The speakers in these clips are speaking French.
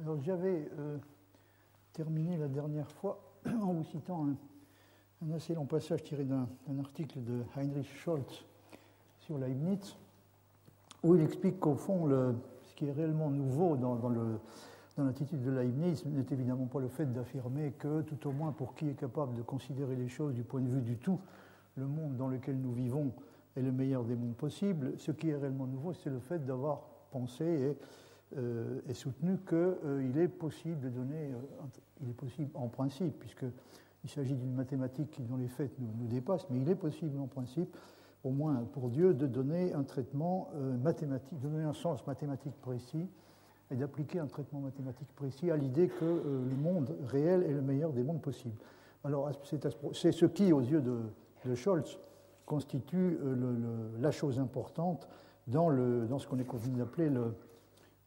Alors j'avais terminé la dernière fois en vous citant un assez long passage tiré d'un article de Heinrich Scholz sur Leibniz, où il explique qu'au fond, ce qui est réellement nouveau dans l'attitude de Leibniz n'est évidemment pas le fait d'affirmer que, tout au moins pour qui est capable de considérer les choses du point de vue du tout, le monde dans lequel nous vivons est le meilleur des mondes possibles. Ce qui est réellement nouveau, c'est le fait d'avoir pensé et soutenu qu'il est possible de donner, il est possible en principe, puisqu'il s'agit d'une mathématique qui dans les faits nous dépasse, mais il est possible en principe, au moins pour Dieu, de donner un traitement mathématique, de donner un sens mathématique précis et d'appliquer un traitement mathématique précis à l'idée que le monde réel est le meilleur des mondes possibles. Alors c'est ce qui, aux yeux de Scholz, constitue la chose importante dans ce qu'on est convenu d'appeler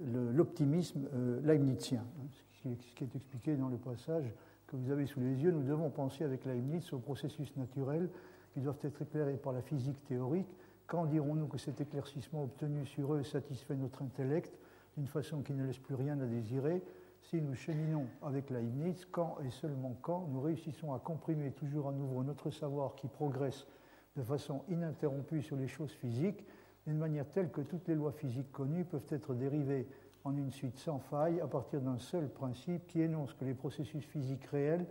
l'optimisme leibnizien. Ce qui est expliqué dans le passage que vous avez sous les yeux, nous devons penser avec Leibniz aux processus naturels qui doivent être éclairés par la physique théorique. Quand dirons-nous que cet éclaircissement obtenu sur eux satisfait notre intellect d'une façon qui ne laisse plus rien à désirer? Si nous cheminons avec Leibniz, quand et seulement quand nous réussissons à comprimer toujours à nouveau notre savoir qui progresse de façon ininterrompue sur les choses physiques, d'une manière telle que toutes les lois physiques connues peuvent être dérivées en une suite sans faille à partir d'un seul principe qui énonce que les processus physiques réels,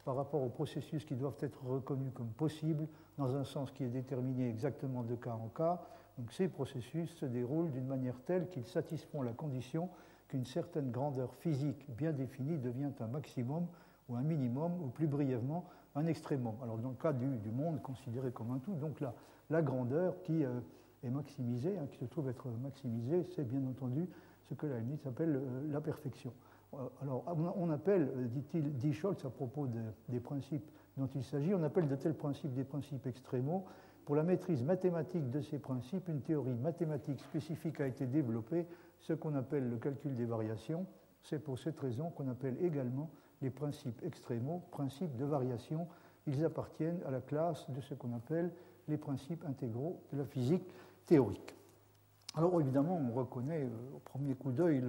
par rapport aux processus qui doivent être reconnus comme possibles, dans un sens qui est déterminé exactement de cas en cas, donc ces processus se déroulent d'une manière telle qu'ils satisfont la condition qu'une certaine grandeur physique bien définie devient un maximum ou un minimum, ou plus brièvement, un extrémum. Alors dans le cas du monde considéré comme un tout, donc la grandeur qui est maximisée, qui se trouve être maximisée, c'est bien entendu ce que Leibniz appelle la perfection. Alors on appelle, dit Scholz à propos des principes dont il s'agit, on appelle de tels principes des principes extrémaux. Pour la maîtrise mathématique de ces principes, une théorie mathématique spécifique a été développée, ce qu'on appelle le calcul des variations. C'est pour cette raison qu'on appelle également les principes extrémaux, principes de variation. Ils appartiennent à la classe de ce qu'on appelle les principes intégraux de la physique théorique. Alors évidemment, on reconnaît au premier coup d'œil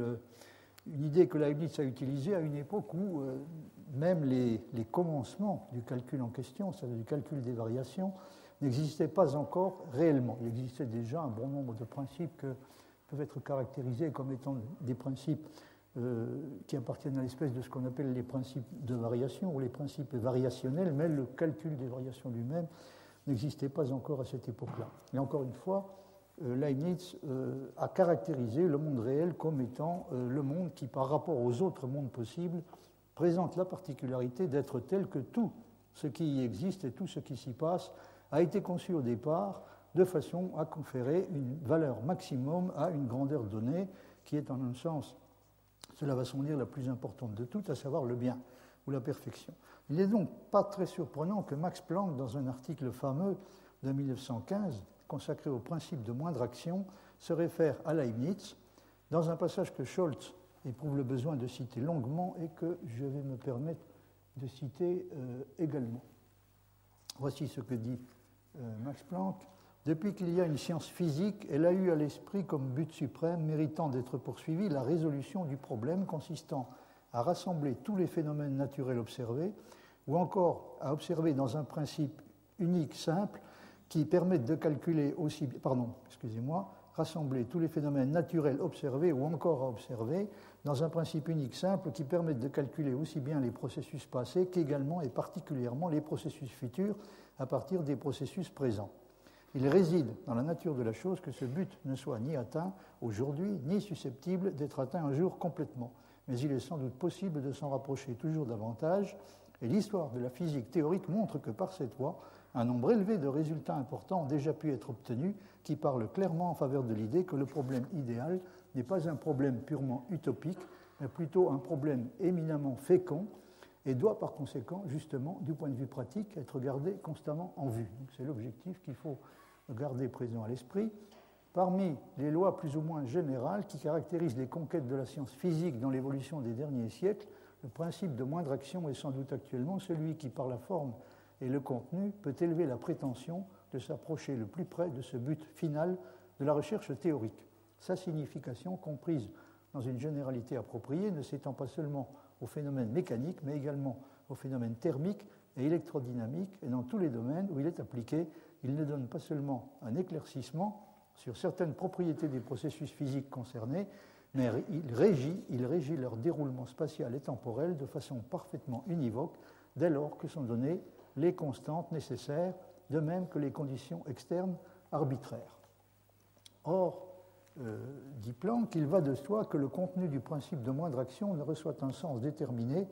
une idée que Leibniz a utilisée à une époque où même les commencements du calcul en question, c'est-à-dire du calcul des variations, n'existaient pas encore réellement. Il existait déjà un bon nombre de principes qui peuvent être caractérisés comme étant des principes qui appartiennent à l'espèce de ce qu'on appelle les principes de variation ou les principes variationnels, mais le calcul des variations lui-même n'existait pas encore à cette époque-là. Et encore une fois, Leibniz a caractérisé le monde réel comme étant le monde qui, par rapport aux autres mondes possibles, présente la particularité d'être tel que tout ce qui y existe et tout ce qui s'y passe a été conçu au départ de façon à conférer une valeur maximum à une grandeur donnée qui est en un sens, cela va sans dire, la plus importante de toutes, à savoir le bien ou la perfection. Il n'est donc pas très surprenant que Max Planck, dans un article fameux de 1915, consacré au principe de moindre action, se réfère à Leibniz dans un passage que Scholz éprouve le besoin de citer longuement et que je vais me permettre de citer également. Voici ce que dit Max Planck. Depuis qu'il y a une science physique, elle a eu à l'esprit comme but suprême, méritant d'être poursuivi, la résolution du problème consistant à rassembler tous les phénomènes naturels observés, ou encore à observer dans un principe unique simple qui permette de calculer aussi, rassembler tous les phénomènes naturels observés ou encore à observer dans un principe unique simple qui permette de calculer aussi bien les processus passés qu'également et particulièrement les processus futurs à partir des processus présents. Il réside dans la nature de la chose que ce but ne soit ni atteint aujourd'hui, ni susceptible d'être atteint un jour complètement. Mais il est sans doute possible de s'en rapprocher toujours davantage, et l'histoire de la physique théorique montre que par cette voie, un nombre élevé de résultats importants ont déjà pu être obtenus qui parlent clairement en faveur de l'idée que le problème idéal n'est pas un problème purement utopique, mais plutôt un problème éminemment fécond et doit par conséquent, justement, du point de vue pratique, être gardé constamment en vue. Donc, c'est l'objectif qu'il faut garder présent à l'esprit. Parmi les lois plus ou moins générales qui caractérisent les conquêtes de la science physique dans l'évolution des derniers siècles, le principe de moindre action est sans doute actuellement celui qui, par la forme et le contenu, peut élever la prétention de s'approcher le plus près de ce but final de la recherche théorique. Sa signification, comprise dans une généralité appropriée, ne s'étend pas seulement aux phénomènes mécaniques, mais également aux phénomènes thermiques et électrodynamiques, et dans tous les domaines où il est appliqué, il ne donne pas seulement un éclaircissement sur certaines propriétés des processus physiques concernés, mais il régit leur déroulement spatial et temporel de façon parfaitement univoque, dès lors que sont données les constantes nécessaires, de même que les conditions externes arbitraires. Or, dit Planck, il va de soi que le contenu du principe de moindre action ne reçoit un sens déterminé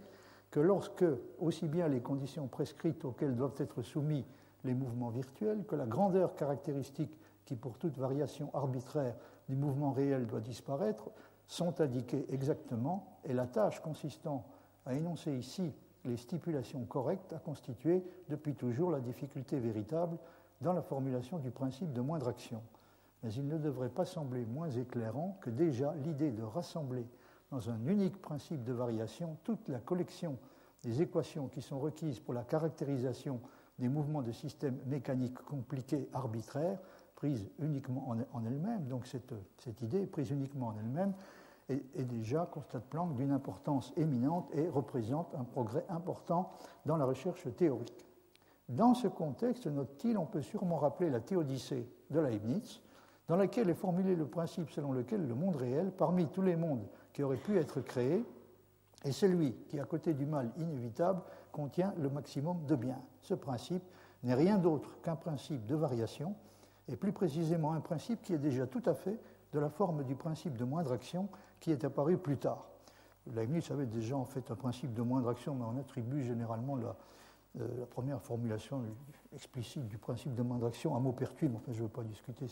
que lorsque, aussi bien les conditions prescrites auxquelles doivent être soumis les mouvements virtuels que la grandeur caractéristique qui, pour toute variation arbitraire du mouvement réel, doit disparaître, sont indiquées exactement, et la tâche consistant à énoncer ici les stipulations correctes a constitué depuis toujours la difficulté véritable dans la formulation du principe de moindre action. Mais il ne devrait pas sembler moins éclairant que déjà l'idée de rassembler dans un unique principe de variation toute la collection des équations qui sont requises pour la caractérisation des mouvements de systèmes mécaniques compliqués arbitraires, prise uniquement en elle-même, donc cette idée prise uniquement en elle-même, est déjà, constate Planck, d'une importance éminente et représente un progrès important dans la recherche théorique. Dans ce contexte, note-t-il, on peut sûrement rappeler la théodicée de Leibniz, dans laquelle est formulé le principe selon lequel le monde réel, parmi tous les mondes qui auraient pu être créés, est celui qui, à côté du mal inévitable, contient le maximum de bien. Ce principe n'est rien d'autre qu'un principe de variation, et plus précisément un principe qui est déjà tout à fait de la forme du principe de moindre action qui est apparu plus tard. Leibniz avait déjà en fait un principe de moindre action, mais on attribue généralement la première formulation explicite du principe de moindre action à Maupertuis, mais enfin, je ne veux pas discuter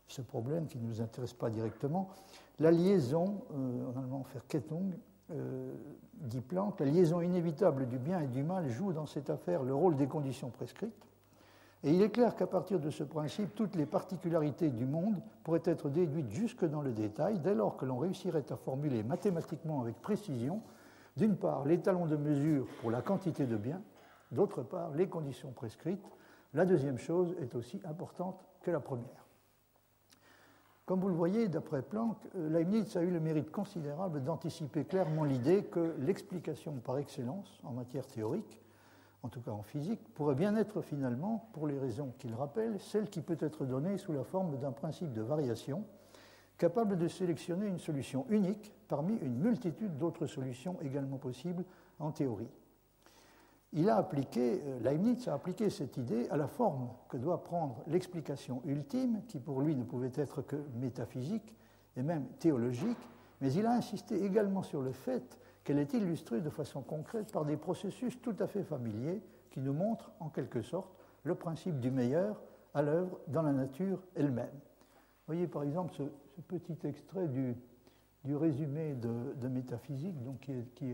ce problème qui ne nous intéresse pas directement. La liaison, en allemand Verkettung, dit Planck, la liaison inévitable du bien et du mal joue dans cette affaire le rôle des conditions prescrites. Et il est clair qu'à partir de ce principe, toutes les particularités du monde pourraient être déduites jusque dans le détail, dès lors que l'on réussirait à formuler mathématiquement avec précision, d'une part, l'étalon de mesure pour la quantité de biens, d'autre part, les conditions prescrites. La deuxième chose est aussi importante que la première. Comme vous le voyez, d'après Planck, Leibniz a eu le mérite considérable d'anticiper clairement l'idée que l'explication par excellence en matière théorique, en tout cas en physique, pourrait bien être finalement, pour les raisons qu'il rappelle, celle qui peut être donnée sous la forme d'un principe de variation, capable de sélectionner une solution unique parmi une multitude d'autres solutions également possibles en théorie. Leibniz a appliqué cette idée à la forme que doit prendre l'explication ultime, qui pour lui ne pouvait être que métaphysique et même théologique, mais il a insisté également sur le fait qu'elle est illustrée de façon concrète par des processus tout à fait familiers qui nous montrent en quelque sorte le principe du meilleur à l'œuvre dans la nature elle-même. Vous voyez par exemple ce petit extrait du résumé de métaphysique donc, qui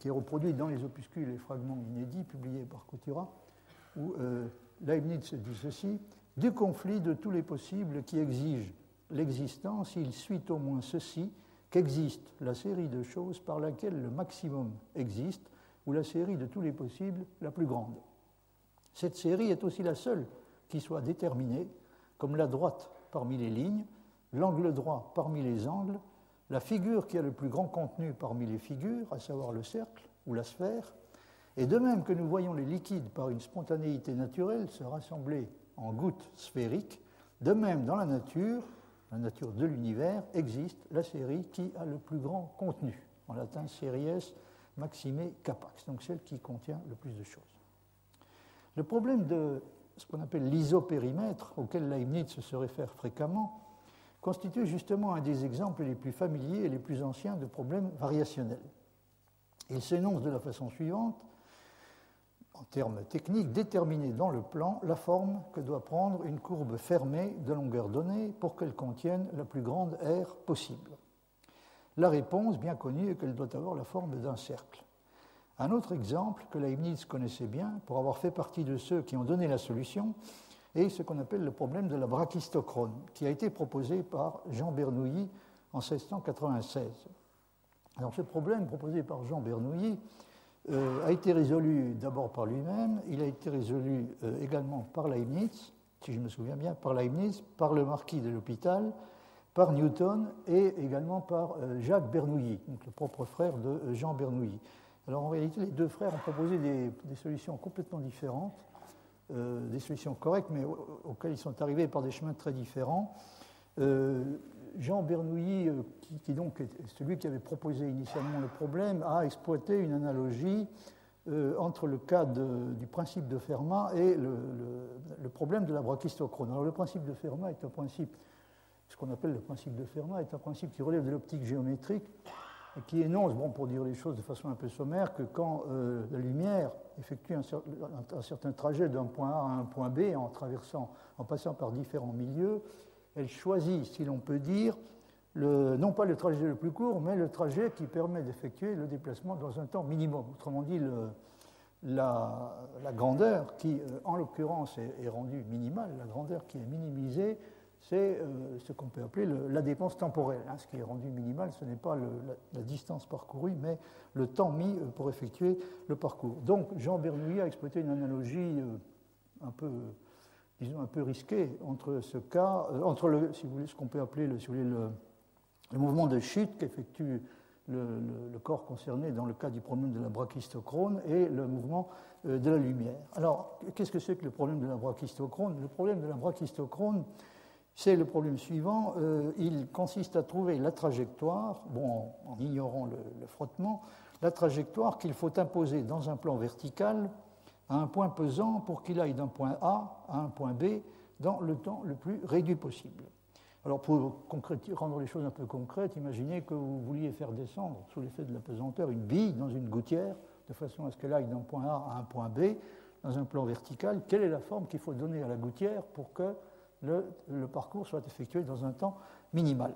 est reproduit dans les opuscules et fragments inédits publiés par Coutura, où Leibniz dit ceci: « Du conflit de tous les possibles qui exigent l'existence, il suit au moins ceci, qu'existe la série de choses par laquelle le maximum existe, ou la série de tous les possibles la plus grande. Cette série est aussi la seule qui soit déterminée, comme la droite parmi les lignes, l'angle droit parmi les angles, la figure qui a le plus grand contenu parmi les figures, à savoir le cercle ou la sphère, et de même que nous voyons les liquides par une spontanéité naturelle se rassembler en gouttes sphériques, de même dans la nature de l'univers, existe la série qui a le plus grand contenu, en latin series maxime capax, donc celle qui contient le plus de choses. Le problème de ce qu'on appelle l'isopérimètre, auquel Leibniz se réfère fréquemment, constitue justement un des exemples les plus familiers et les plus anciens de problèmes variationnels. Il s'énonce de la façon suivante: en termes techniques, déterminer dans le plan la forme que doit prendre une courbe fermée de longueur donnée pour qu'elle contienne la plus grande aire possible. La réponse, bien connue, est qu'elle doit avoir la forme d'un cercle. Un autre exemple que Leibniz connaissait bien, pour avoir fait partie de ceux qui ont donné la solution, est ce qu'on appelle le problème de la brachistochrone, qui a été proposé par Jean Bernoulli en 1696. Alors ce problème proposé par Jean Bernoulli a été résolu d'abord par lui-même, il a été résolu également par Leibniz, si je me souviens bien, par Leibniz, par le marquis de l'Hôpital, par Newton et également par Jacques Bernoulli, donc le propre frère de Jean Bernoulli. Alors en réalité, les deux frères ont proposé des solutions complètement différentes, des solutions correctes, mais auxquelles ils sont arrivés par des chemins très différents. Jean Bernoulli, qui donc est celui qui avait proposé initialement le problème, a exploité une analogie entre le cas du principe de Fermat et le problème de la brachistochrone. Alors le principe de Fermat est un principe, ce qu'on appelle le principe de Fermat, est un principe qui relève de l'optique géométrique et qui énonce, bon, pour dire les choses de façon un peu sommaire, que quand la lumière effectue un certain trajet d'un point A à un point B en passant par différents milieux, elle choisit, si l'on peut dire, non pas le trajet le plus court, mais le trajet qui permet d'effectuer le déplacement dans un temps minimum. Autrement dit, la grandeur qui, en l'occurrence, est rendue minimale, la grandeur qui est minimisée, c'est ce qu'on peut appeler la dépense temporelle. Ce qui est rendu minimal, ce n'est pas la distance parcourue, mais le temps mis pour effectuer le parcours. Donc, Jean Bernoulli a exploité une analogie un peu risquée entre ce cas, si vous voulez, ce qu'on peut appeler le mouvement de chute qu'effectue le corps concerné dans le cas du problème de la brachistochrone et le mouvement de la lumière. Alors, qu'est-ce que c'est que le problème de la brachistochrone? Le problème de la brachistochrone, c'est le problème suivant. Il consiste à trouver la trajectoire, bon, en ignorant le frottement, la trajectoire qu'il faut imposer dans un plan vertical à un point pesant pour qu'il aille d'un point A à un point B dans le temps le plus réduit possible. Alors, pour rendre les choses un peu concrètes, imaginez que vous vouliez faire descendre, sous l'effet de la pesanteur, une bille dans une gouttière, de façon à ce qu'elle aille d'un point A à un point B, dans un plan vertical. Quelle est la forme qu'il faut donner à la gouttière pour que le parcours soit effectué dans un temps minimal?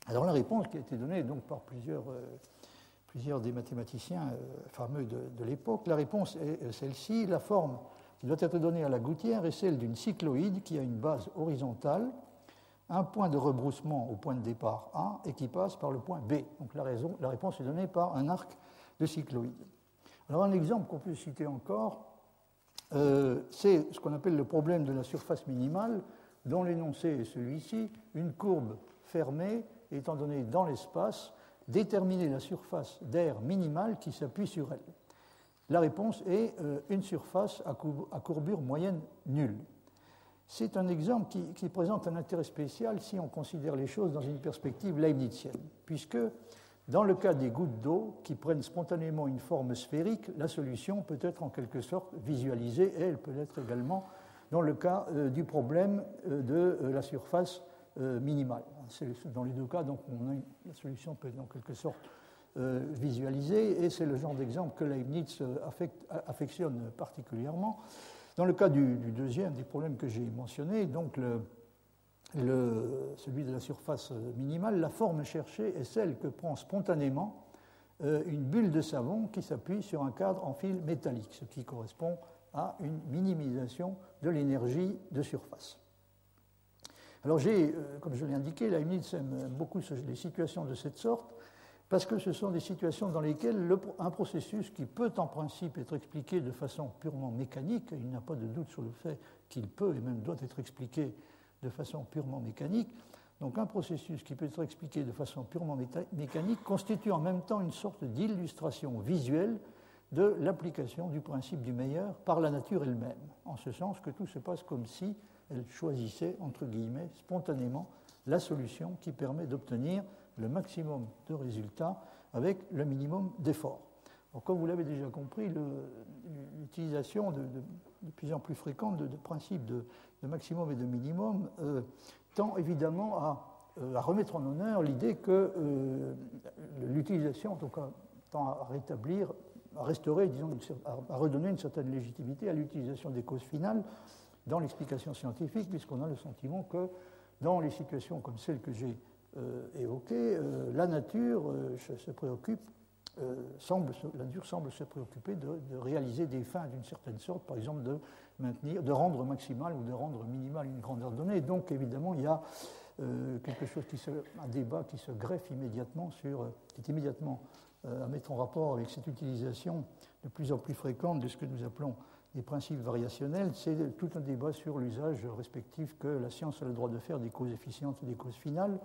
Alors, la réponse qui a été donnée donc, par plusieurs des mathématiciens fameux de l'époque, la réponse est celle-ci. La forme qui doit être donnée à la gouttière est celle d'une cycloïde qui a une base horizontale, un point de rebroussement au point de départ A et qui passe par le point B. Donc la réponse est donnée par un arc de cycloïde. Alors un exemple qu'on peut citer encore, c'est ce qu'on appelle le problème de la surface minimale, dont l'énoncé est celui-ci, une courbe fermée étant donnée dans l'espace, déterminer la surface d'air minimale qui s'appuie sur elle. La réponse est une surface à courbure moyenne nulle. C'est un exemple qui présente un intérêt spécial si on considère les choses dans une perspective leibnizienne, puisque dans le cas des gouttes d'eau qui prennent spontanément une forme sphérique, la solution peut être en quelque sorte visualisée et elle peut l'être également dans le cas du problème de la surface minimale. Dans les deux cas, donc, la solution peut être en quelque sorte visualisée et c'est le genre d'exemple que Leibniz affectionne particulièrement. Dans le cas du deuxième des problèmes que j'ai mentionné, donc celui de la surface minimale, la forme cherchée est celle que prend spontanément une bulle de savon qui s'appuie sur un cadre en fil métallique, ce qui correspond à une minimisation de l'énergie de surface. Alors comme je l'ai indiqué, Leibniz aime beaucoup les situations de cette sorte, parce que ce sont des situations dans lesquelles un processus qui peut en principe être expliqué de façon purement mécanique, il n'y a pas de doute sur le fait qu'il peut et même doit être expliqué de façon purement mécanique, donc un processus qui peut être expliqué de façon purement mécanique constitue en même temps une sorte d'illustration visuelle de l'application du principe du meilleur par la nature elle-même, en ce sens que tout se passe comme si elle choisissait, entre guillemets, spontanément la solution qui permet d'obtenir le maximum de résultats avec le minimum d'efforts. Comme vous l'avez déjà compris, l'utilisation de plus en plus fréquente de principes de maximum et de minimum tend évidemment à remettre en honneur l'idée que l'utilisation, en tout cas, tend à restaurer, disons, à redonner une certaine légitimité à l'utilisation des causes finales dans l'explication scientifique, puisqu'on a le sentiment que dans les situations comme celles que j'ai évoquées, la nature se préoccupe, la nature semble se préoccuper de réaliser des fins d'une certaine sorte, par exemple de rendre maximal ou de rendre minimal une grandeur donnée. Donc évidemment, il y a un débat qui se greffe immédiatement qui est immédiatement à mettre en rapport avec cette utilisation de plus en plus fréquente de ce que nous appelons des principes variationnels, c'est tout un débat sur l'usage respectif que la science a le droit de faire des causes efficientes et des causes finales.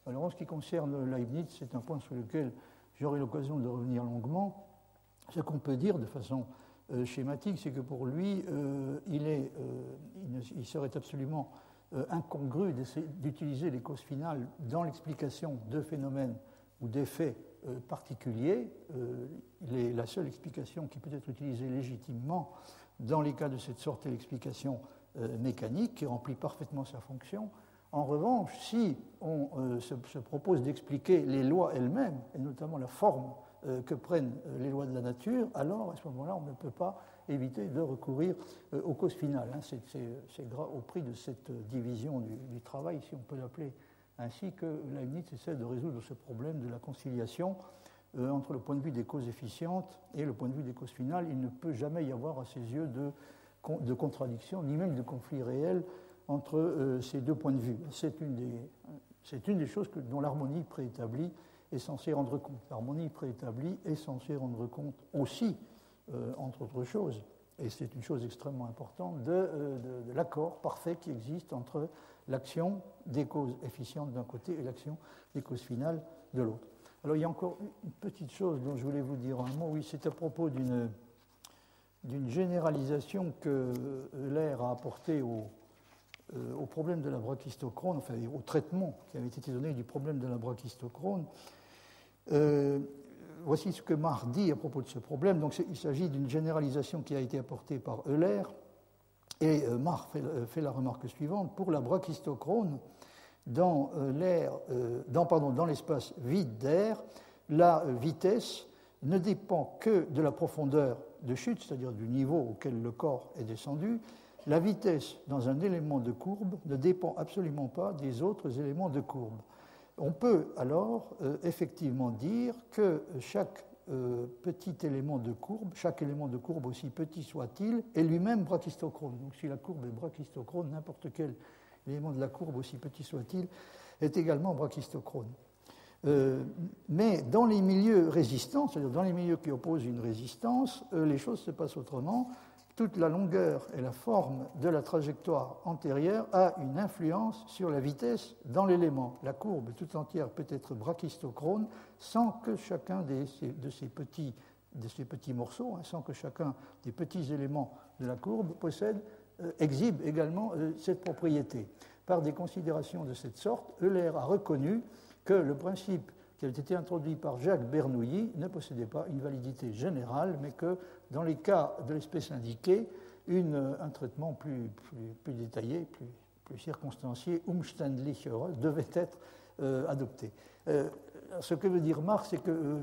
Alors en ce qui concerne Leibniz, c'est un point sur lequel j'aurai l'occasion de revenir longuement. Ce qu'on peut dire de façon schématique, c'est que pour lui, il serait absolument incongru d'utiliser les causes finales dans l'explication de phénomènes ou d'effets particuliers. La seule explication qui peut être utilisée légitimement dans les cas de cette sorte est l'explication mécanique qui remplit parfaitement sa fonction. En revanche, si on se propose d'expliquer les lois elles-mêmes, et notamment la forme que prennent les lois de la nature, alors à ce moment-là, on ne peut pas éviter de recourir aux causes finales. C'est au prix de cette division du travail, si on peut l'appeler ainsi, que Leibniz essaie de résoudre ce problème de la conciliation entre le point de vue des causes efficientes et le point de vue des causes finales. Il ne peut jamais y avoir à ses yeux de contradiction, ni même de conflit réel entre ces deux points de vue. C'est une des choses dont l'harmonie préétablie est censée rendre compte. L'harmonie préétablie est censée rendre compte aussi, entre autres choses, et c'est une chose extrêmement importante, de l'accord parfait qui existe entre l'action des causes efficientes d'un côté et l'action des causes finales de l'autre. Alors il y a encore une petite chose dont je voulais vous dire un mot, oui, c'est à propos d'une généralisation que Euler a apportée au problème de la brachistochrone, enfin au traitement qui avait été donné du problème de la brachistochrone. Voici ce que Marr dit à propos de ce problème. Donc, il s'agit d'une généralisation qui a été apportée par Euler, et Marr fait la remarque suivante. Pour la brachistochrone, dans l'espace vide d'air, la vitesse ne dépend que de la profondeur de chute, c'est-à-dire du niveau auquel le corps est descendu. La vitesse dans un élément de courbe ne dépend absolument pas des autres éléments de courbe. On peut alors effectivement dire que chaque petit élément de courbe, chaque élément de courbe aussi petit soit-il, est lui-même brachistochrone. Donc si la courbe est brachistochrone, n'importe quel élément de la courbe, aussi petit soit-il, est également brachistochrone. Mais dans les milieux résistants, c'est-à-dire dans les milieux qui opposent une résistance, les choses se passent autrement. Toute la longueur et la forme de la trajectoire antérieure a une influence sur la vitesse dans l'élément. La courbe tout entière peut être brachistochrone sans que chacun de ces petits morceaux, sans que chacun des petits éléments de la courbe exhibe également cette propriété. Par des considérations de cette sorte, Euler a reconnu que le principe qui avait été introduit par Jacques Bernoulli ne possédait pas une validité générale, mais que dans les cas de l'espèce indiquée, un traitement plus détaillé, plus circonstancié, umständlicher, devait être adopté. Ce que veut dire Marx, c'est que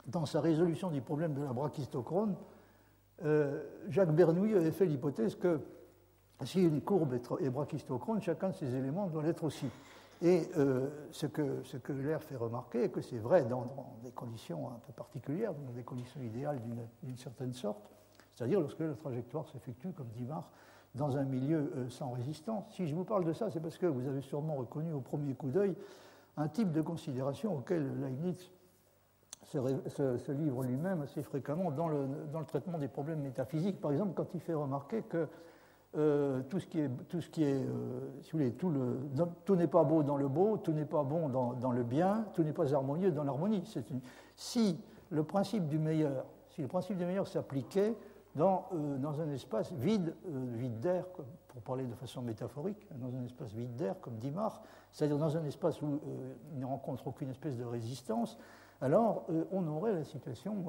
dans sa résolution du problème de la brachistochrone, Jacques Bernoulli avait fait l'hypothèse que si une courbe est brachistochrone, chacun de ces éléments doit l'être aussi. Et ce que Euler fait remarquer est que c'est vrai dans des conditions un peu particulières, dans des conditions idéales d'une certaine sorte, c'est-à-dire lorsque la trajectoire s'effectue, comme dit Marx, dans un milieu sans résistance. Si je vous parle de ça, c'est parce que vous avez sûrement reconnu au premier coup d'œil un type de considération auquel Leibniz se livre lui-même assez fréquemment dans le traitement des problèmes métaphysiques. Par exemple, quand il fait remarquer que tout ce qui est si vous voulez, tout n'est pas beau dans le beau, tout n'est pas bon dans le bien, tout n'est pas harmonieux dans l'harmonie. Si le principe du meilleur s'appliquait dans un espace vide d'air, pour parler de façon métaphorique, dans un espace vide d'air, comme dit Marx, c'est-à-dire dans un espace où il ne rencontre aucune espèce de résistance, alors on aurait la situation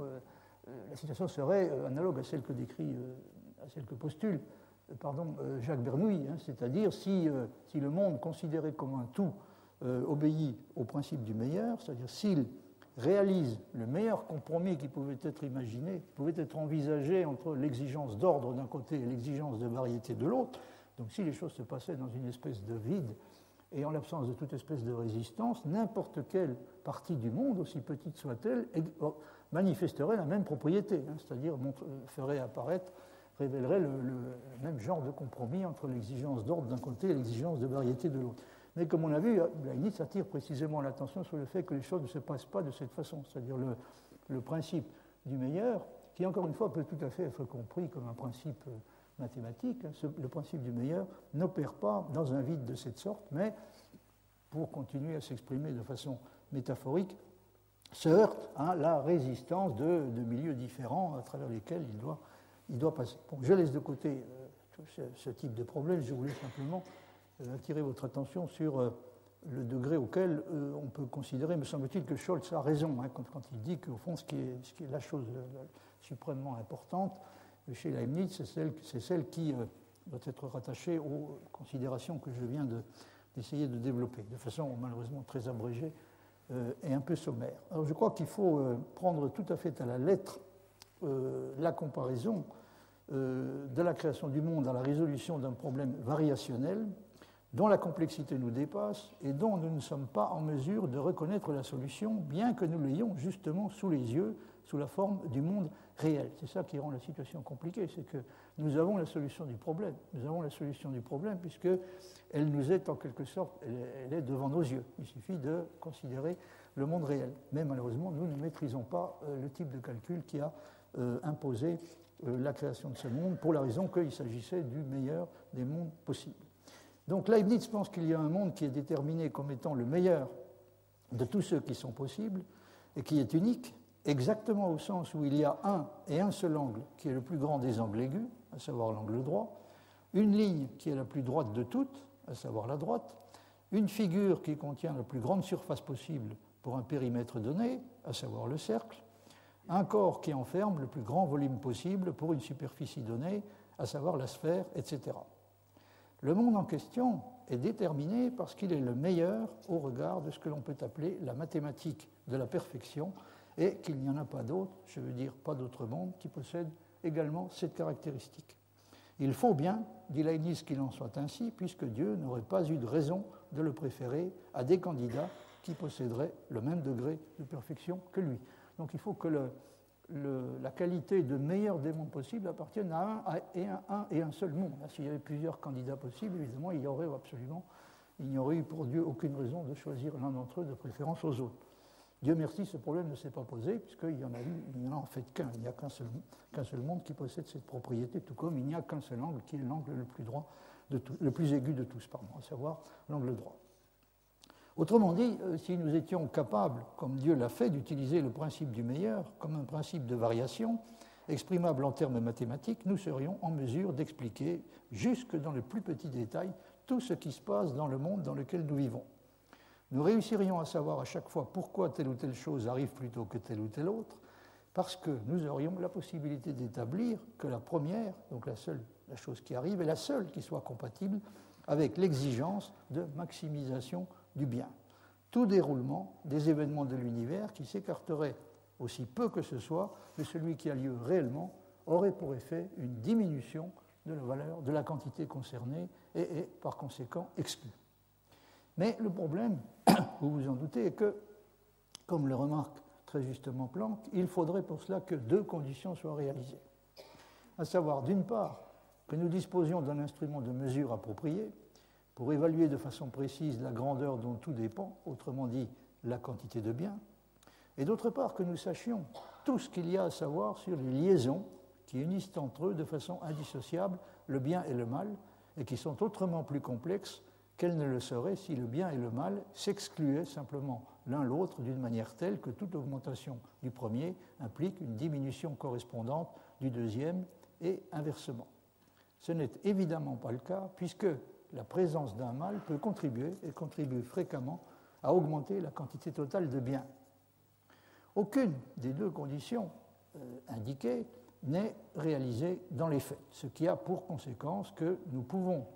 serait analogue à celle que postule Jacques Bernoulli, c'est-à-dire si le monde considéré comme un tout obéit au principe du meilleur, c'est-à-dire s'il réalise le meilleur compromis qui pouvait être imaginé, pouvait être envisagé entre l'exigence d'ordre d'un côté et l'exigence de variété de l'autre, donc si les choses se passaient dans une espèce de vide et en l'absence de toute espèce de résistance, n'importe quelle partie du monde, aussi petite soit-elle, manifesterait la même propriété, c'est-à-dire révélerait le même genre de compromis entre l'exigence d'ordre d'un côté et l'exigence de variété de l'autre. Mais comme on l'a vu, Leibniz attire précisément l'attention sur le fait que les choses ne se passent pas de cette façon, c'est-à-dire le principe du meilleur, qui encore une fois peut tout à fait être compris comme un principe mathématique. Le principe du meilleur n'opère pas dans un vide de cette sorte, mais pour continuer à s'exprimer de façon métaphorique, se heurte à la résistance de milieux différents à travers lesquels il doit passer. Bon, je laisse de côté ce type de problème, je voulais simplement attirer votre attention sur le degré auquel on peut considérer, me semble-t-il, que Scholz a raison, hein, quand il dit qu'au fond, ce qui est la chose suprêmement importante chez Leibniz, c'est celle qui doit être rattachée aux considérations que je viens d'essayer de développer, de façon malheureusement très abrégée et un peu sommaire. Alors je crois qu'il faut prendre tout à fait à la lettre la comparaison de la création du monde à la résolution d'un problème variationnel dont la complexité nous dépasse et dont nous ne sommes pas en mesure de reconnaître la solution, bien que nous l'ayons justement sous les yeux, sous la forme du monde réel. C'est ça qui rend la situation compliquée, c'est que nous avons la solution du problème. Nous avons la solution du problème puisqu'elle nous est en quelque sorte, elle est devant nos yeux. Il suffit de considérer le monde réel. Mais malheureusement, nous ne maîtrisons pas le type de calcul qui a imposé la création de ce monde, pour la raison qu'il s'agissait du meilleur des mondes possibles. Donc Leibniz pense qu'il y a un monde qui est déterminé comme étant le meilleur de tous ceux qui sont possibles et qui est unique, exactement au sens où il y a un et un seul angle qui est le plus grand des angles aigus, à savoir l'angle droit, une ligne qui est la plus droite de toutes, à savoir la droite, une figure qui contient la plus grande surface possible pour un périmètre donné, à savoir le cercle, un corps qui enferme le plus grand volume possible pour une superficie donnée, à savoir la sphère, etc. Le monde en question est déterminé parce qu'il est le meilleur au regard de ce que l'on peut appeler la mathématique de la perfection et qu'il n'y en a pas d'autre, je veux dire pas d'autre monde, qui possède également cette caractéristique. Il faut bien, dit Leibniz, qu'il en soit ainsi, puisque Dieu n'aurait pas eu de raison de le préférer à des candidats qui posséderaient le même degré de perfection que lui. Donc il faut que la qualité de meilleur des mondes possibles appartienne à un et un seul monde. S'il y avait plusieurs candidats possibles, évidemment, il n'y aurait eu pour Dieu aucune raison de choisir l'un d'entre eux de préférence aux autres. Dieu merci, ce problème ne s'est pas posé, puisqu'il n'y en a en fait qu'un. Il n'y a qu'un seul monde qui possède cette propriété, tout comme il n'y a qu'un seul angle qui est l'angle le plus droit, le plus aigu de tous, à savoir l'angle droit. Autrement dit, si nous étions capables, comme Dieu l'a fait, d'utiliser le principe du meilleur comme un principe de variation, exprimable en termes mathématiques, nous serions en mesure d'expliquer, jusque dans le plus petit détail, tout ce qui se passe dans le monde dans lequel nous vivons. Nous réussirions à savoir à chaque fois pourquoi telle ou telle chose arrive plutôt que telle ou telle autre, parce que nous aurions la possibilité d'établir que la première, donc la chose qui arrive, est la seule qui soit compatible avec l'exigence de maximisation du bien. Tout déroulement des événements de l'univers qui s'écarterait aussi peu que ce soit de celui qui a lieu réellement aurait pour effet une diminution de la valeur de la quantité concernée et est par conséquent exclu. Mais le problème, vous vous en doutez, est que, comme le remarque très justement Planck, il faudrait pour cela que deux conditions soient réalisées. À savoir, d'une part, que nous disposions d'un instrument de mesure approprié pour évaluer de façon précise la grandeur dont tout dépend, autrement dit la quantité de bien, et d'autre part que nous sachions tout ce qu'il y a à savoir sur les liaisons qui unissent entre eux de façon indissociable le bien et le mal, et qui sont autrement plus complexes qu'elles ne le seraient si le bien et le mal s'excluaient simplement l'un l'autre d'une manière telle que toute augmentation du premier implique une diminution correspondante du deuxième et inversement. Ce n'est évidemment pas le cas, puisque la présence d'un mal peut contribuer, et contribue fréquemment, à augmenter la quantité totale de biens. Aucune des deux conditions indiquées n'est réalisée dans les faits, ce qui a pour conséquence que nous pouvons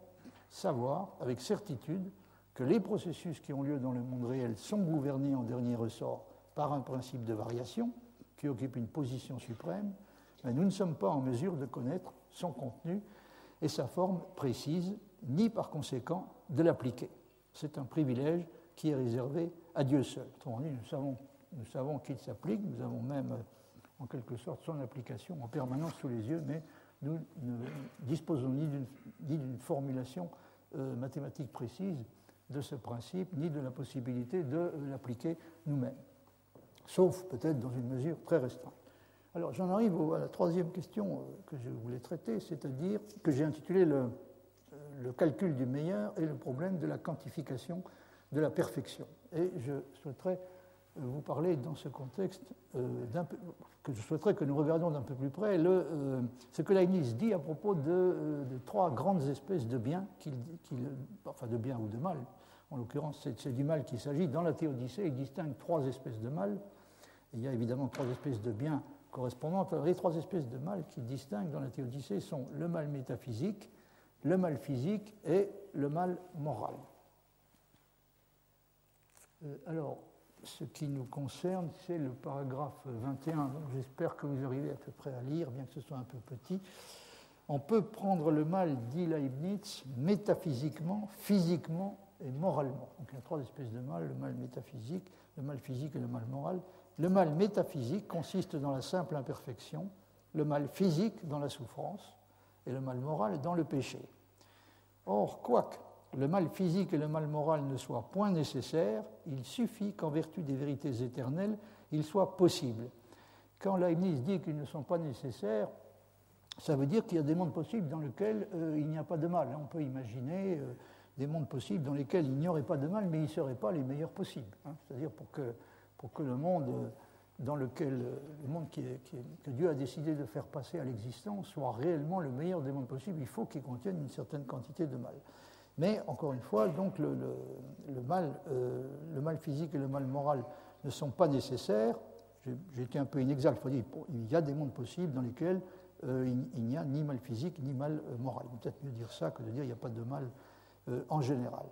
savoir avec certitude que les processus qui ont lieu dans le monde réel sont gouvernés en dernier ressort par un principe de variation qui occupe une position suprême, mais nous ne sommes pas en mesure de connaître son contenu et sa forme précise, ni par conséquent de l'appliquer. C'est un privilège qui est réservé à Dieu seul. Autrement dit, nous savons qu'il s'applique, nous avons même en quelque sorte son application en permanence sous les yeux, mais nous ne disposons ni d'une formulation mathématique précise de ce principe, ni de la possibilité de l'appliquer nous-mêmes, sauf peut-être dans une mesure très restreinte. Alors j'en arrive à la troisième question que je voulais traiter, c'est-à-dire que j'ai intitulé le calcul du meilleur et le problème de la quantification de la perfection. Et je souhaiterais vous parler dans ce contexte que je souhaiterais que nous regardions d'un peu plus près ce que Leibniz dit à propos de trois grandes espèces de biens, enfin de bien ou de mal. En l'occurrence, c'est du mal qu'il s'agit. Dans la Théodicée, il distingue trois espèces de mal. Il y a évidemment trois espèces de biens correspondantes. Alors, les trois espèces de mal qu'il distingue dans la Théodicée sont le mal métaphysique, le mal physique et le mal moral. Alors, ce qui nous concerne, c'est le paragraphe 21. J'espère que vous arrivez à peu près à lire, bien que ce soit un peu petit. On peut prendre le mal, dit Leibniz, métaphysiquement, physiquement et moralement. Donc il y a trois espèces de mal, le mal métaphysique, le mal physique et le mal moral. Le mal métaphysique consiste dans la simple imperfection, le mal physique dans la souffrance et le mal moral dans le péché. Or, quoique le mal physique et le mal moral ne soient point nécessaires, il suffit qu'en vertu des vérités éternelles, ils soient possibles. Quand Leibniz dit qu'ils ne sont pas nécessaires, ça veut dire qu'il y a des mondes possibles dans lesquels il n'y a pas de mal. On peut imaginer des mondes possibles dans lesquels il n'y aurait pas de mal, mais ils ne seraient pas les meilleurs possibles. C'est-à-dire pour que le monde dans lequel le monde que Dieu a décidé de faire passer à l'existence soit réellement le meilleur des mondes possibles, il faut qu'il contienne une certaine quantité de mal. Mais, encore une fois, donc, le mal physique et le mal moral ne sont pas nécessaires. J'ai été un peu inexact. Il faut dire qu'il y a des mondes possibles dans lesquels il n'y a ni mal physique ni mal moral. Il vaut peut-être mieux dire ça que de dire qu'il n'y a pas de mal en général.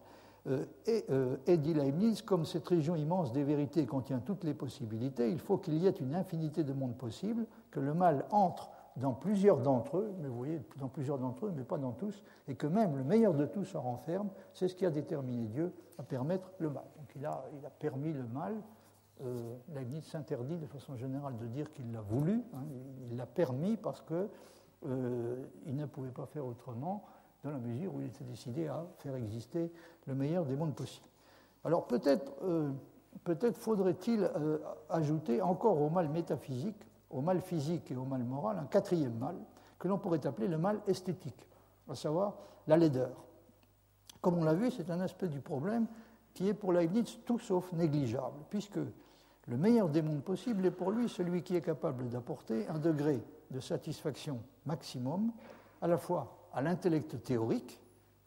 Et dit Leibniz, comme cette région immense des vérités contient toutes les possibilités, il faut qu'il y ait une infinité de mondes possibles, que le mal entre dans plusieurs d'entre eux, mais vous voyez, dans plusieurs d'entre eux, mais pas dans tous, et que même le meilleur de tous en renferme, c'est ce qui a déterminé Dieu à permettre le mal. Donc il a permis le mal. Leibniz s'interdit de façon générale de dire qu'il l'a voulu, il l'a permis parce qu'il ne pouvait pas faire autrement, dans la mesure où il était décidé à faire exister le meilleur des mondes possibles. Alors peut-être faudrait-il ajouter encore au mal métaphysique, au mal physique et au mal moral, un quatrième mal, que l'on pourrait appeler le mal esthétique, à savoir la laideur. Comme on l'a vu, c'est un aspect du problème qui est pour Leibniz tout sauf négligeable, puisque le meilleur des mondes possibles est pour lui celui qui est capable d'apporter un degré de satisfaction maximum, à la fois à l'intellect théorique,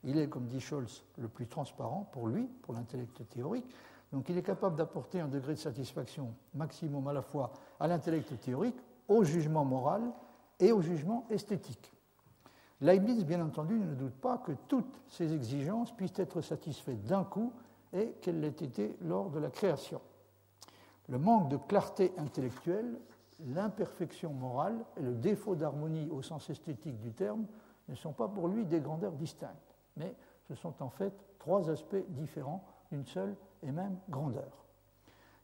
il est, comme dit Scholz, le plus transparent pour lui, pour l'intellect théorique, donc il est capable d'apporter un degré de satisfaction maximum à la fois à l'intellect théorique, au jugement moral et au jugement esthétique. Leibniz, bien entendu, ne doute pas que toutes ces exigences puissent être satisfaites d'un coup et qu'elles l'aient été lors de la création. Le manque de clarté intellectuelle, l'imperfection morale et le défaut d'harmonie au sens esthétique du terme ne sont pas pour lui des grandeurs distinctes, mais ce sont en fait trois aspects différents d'une seule et même grandeur.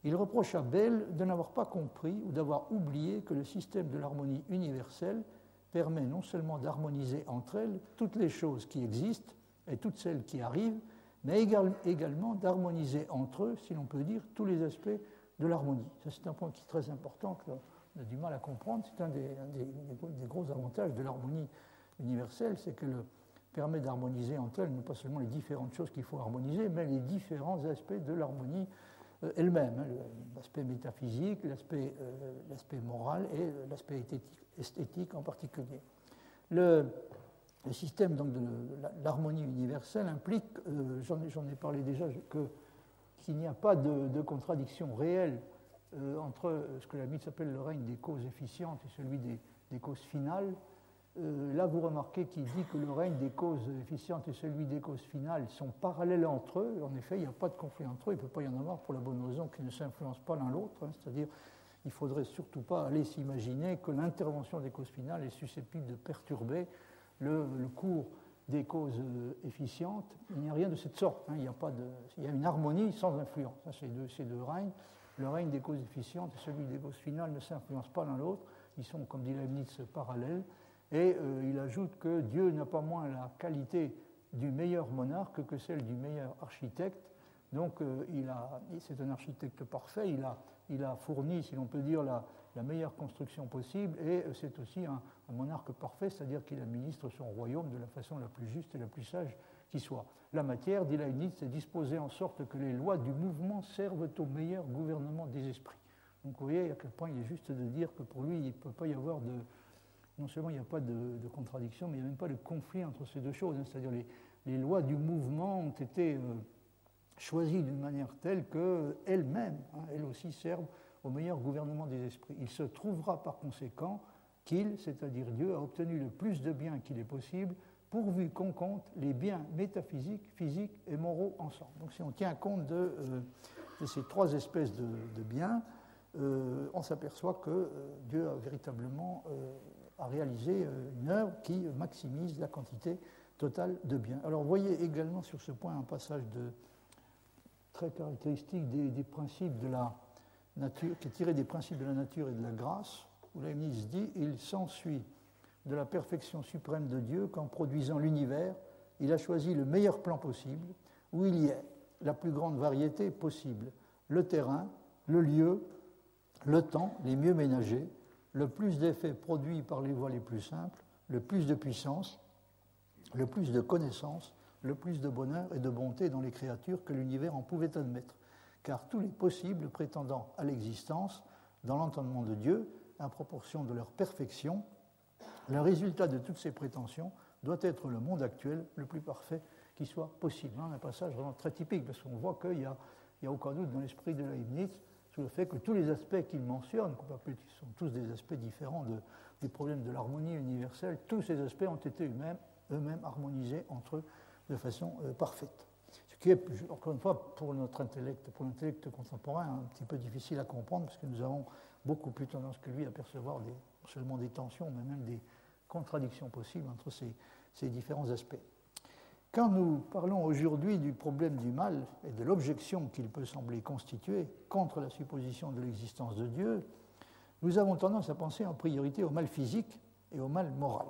Il reproche à Bell de n'avoir pas compris ou d'avoir oublié que le système de l'harmonie universelle permet non seulement d'harmoniser entre elles toutes les choses qui existent et toutes celles qui arrivent, mais également d'harmoniser entre eux, si l'on peut dire, tous les aspects de l'harmonie. Ça, c'est un point qui est très important, qu'on a du mal à comprendre. C'est un des gros avantages de l'harmonie universelle, c'est qu'elle permet d'harmoniser entre elles non pas seulement les différentes choses qu'il faut harmoniser, mais les différents aspects de l'harmonie elle-même, l'aspect métaphysique, l'aspect moral et l'aspect esthétique en particulier. Le système donc, de l'harmonie universelle implique, j'en ai parlé déjà, qu'il n'y a pas de contradiction réelle entre ce que Leibniz appelle le règne des causes efficientes et celui des causes finales. Là, vous remarquez qu'il dit que le règne des causes efficientes et celui des causes finales sont parallèles entre eux. En effet, il n'y a pas de conflit entre eux. Il ne peut pas y en avoir pour la bonne raison qu'ils ne s'influencent pas l'un l'autre. C'est-à-dire, il ne faudrait surtout pas aller s'imaginer que l'intervention des causes finales est susceptible de perturber le cours des causes efficientes. Il n'y a rien de cette sorte. Il y a une harmonie sans influence. Ces deux règnes, le règne des causes efficientes et celui des causes finales ne s'influencent pas l'un l'autre. Ils sont, comme dit Leibniz, parallèles. Et il ajoute que Dieu n'a pas moins la qualité du meilleur monarque que celle du meilleur architecte. Donc c'est un architecte parfait, il a fourni, si l'on peut dire, la meilleure construction possible, et c'est aussi un monarque parfait, c'est-à-dire qu'il administre son royaume de la façon la plus juste et la plus sage qui soit. La matière, dit Leibniz, est disposée en sorte que les lois du mouvement servent au meilleur gouvernement des esprits. Donc vous voyez à quel point il est juste de dire que pour lui, il ne peut pas y avoir non seulement il n'y a pas de contradiction, mais il n'y a même pas de conflit entre ces deux choses. C'est-à-dire les lois du mouvement ont été choisies d'une manière telle qu'elles-mêmes, elles aussi, servent au meilleur gouvernement des esprits. Il se trouvera par conséquent qu'il, c'est-à-dire Dieu, a obtenu le plus de biens qu'il est possible, pourvu qu'on compte les biens métaphysiques, physiques et moraux ensemble. Donc si on tient compte de ces trois espèces de biens, on s'aperçoit que Dieu a véritablement a réalisé une œuvre qui maximise la quantité totale de biens. Alors vous voyez également sur ce point un passage très caractéristique des principes de la nature, qui est tiré des principes de la nature et de la grâce, où Leibniz dit « Il s'ensuit de la perfection suprême de Dieu qu'en produisant l'univers, il a choisi le meilleur plan possible, où il y ait la plus grande variété possible, le terrain, le lieu, le temps, les mieux ménagés, le plus d'effets produits par les voies les plus simples, le plus de puissance, le plus de connaissance, le plus de bonheur et de bonté dans les créatures que l'univers en pouvait admettre, car tous les possibles prétendant à l'existence, dans l'entendement de Dieu, à proportion de leur perfection, le résultat de toutes ces prétentions doit être le monde actuel le plus parfait qui soit possible. Un passage vraiment très typique, parce qu'on voit qu'il n'y a aucun doute dans l'esprit de Leibniz sur le fait que tous les aspects qu'il mentionne, qu'on peut appeler, qui sont tous des aspects différents des problèmes de l'harmonie universelle, tous ces aspects ont été eux-mêmes harmonisés entre eux de façon parfaite. Ce qui est, encore une fois, pour l'intellect contemporain, un petit peu difficile à comprendre, parce que nous avons beaucoup plus tendance que lui à percevoir non seulement des tensions, mais même des contradictions possibles entre ces différents aspects. Quand nous parlons aujourd'hui du problème du mal et de l'objection qu'il peut sembler constituer contre la supposition de l'existence de Dieu, nous avons tendance à penser en priorité au mal physique et au mal moral.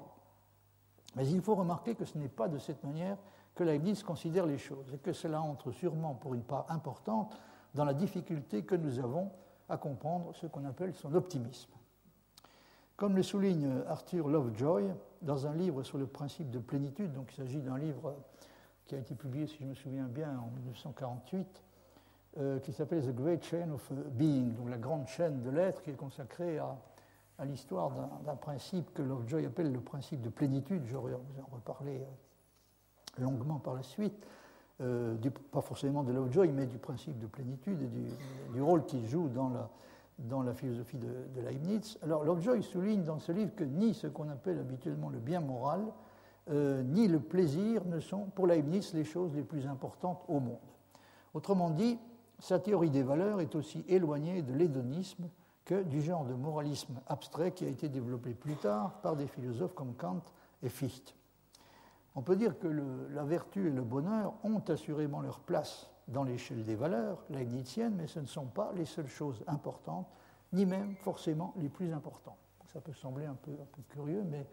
Mais il faut remarquer que ce n'est pas de cette manière que Leibniz considère les choses, et que cela entre sûrement pour une part importante dans la difficulté que nous avons à comprendre ce qu'on appelle son optimisme. Comme le souligne Arthur Lovejoy dans un livre sur le principe de plénitude, donc il s'agit d'un livre qui a été publié, si je me souviens bien, en 1948, qui s'appelle The Great Chain of Being, donc la grande chaîne de l'être, qui est consacrée à l'histoire d'un principe que Lovejoy appelle le principe de plénitude. Je vais vous en reparler longuement par la suite, pas forcément de Lovejoy, mais du principe de plénitude et du rôle qu'il joue dans la philosophie de Leibniz. Alors Lovejoy souligne dans ce livre que ni ce qu'on appelle habituellement le bien moral, ni le plaisir ne sont pour Leibniz les choses les plus importantes au monde. Autrement dit, sa théorie des valeurs est aussi éloignée de l'hédonisme que du genre de moralisme abstrait qui a été développé plus tard par des philosophes comme Kant et Fichte. On peut dire que la vertu et le bonheur ont assurément leur place dans l'échelle des valeurs leibniziennes, mais ce ne sont pas les seules choses importantes, ni même forcément les plus importantes. Ça peut sembler un peu curieux, mais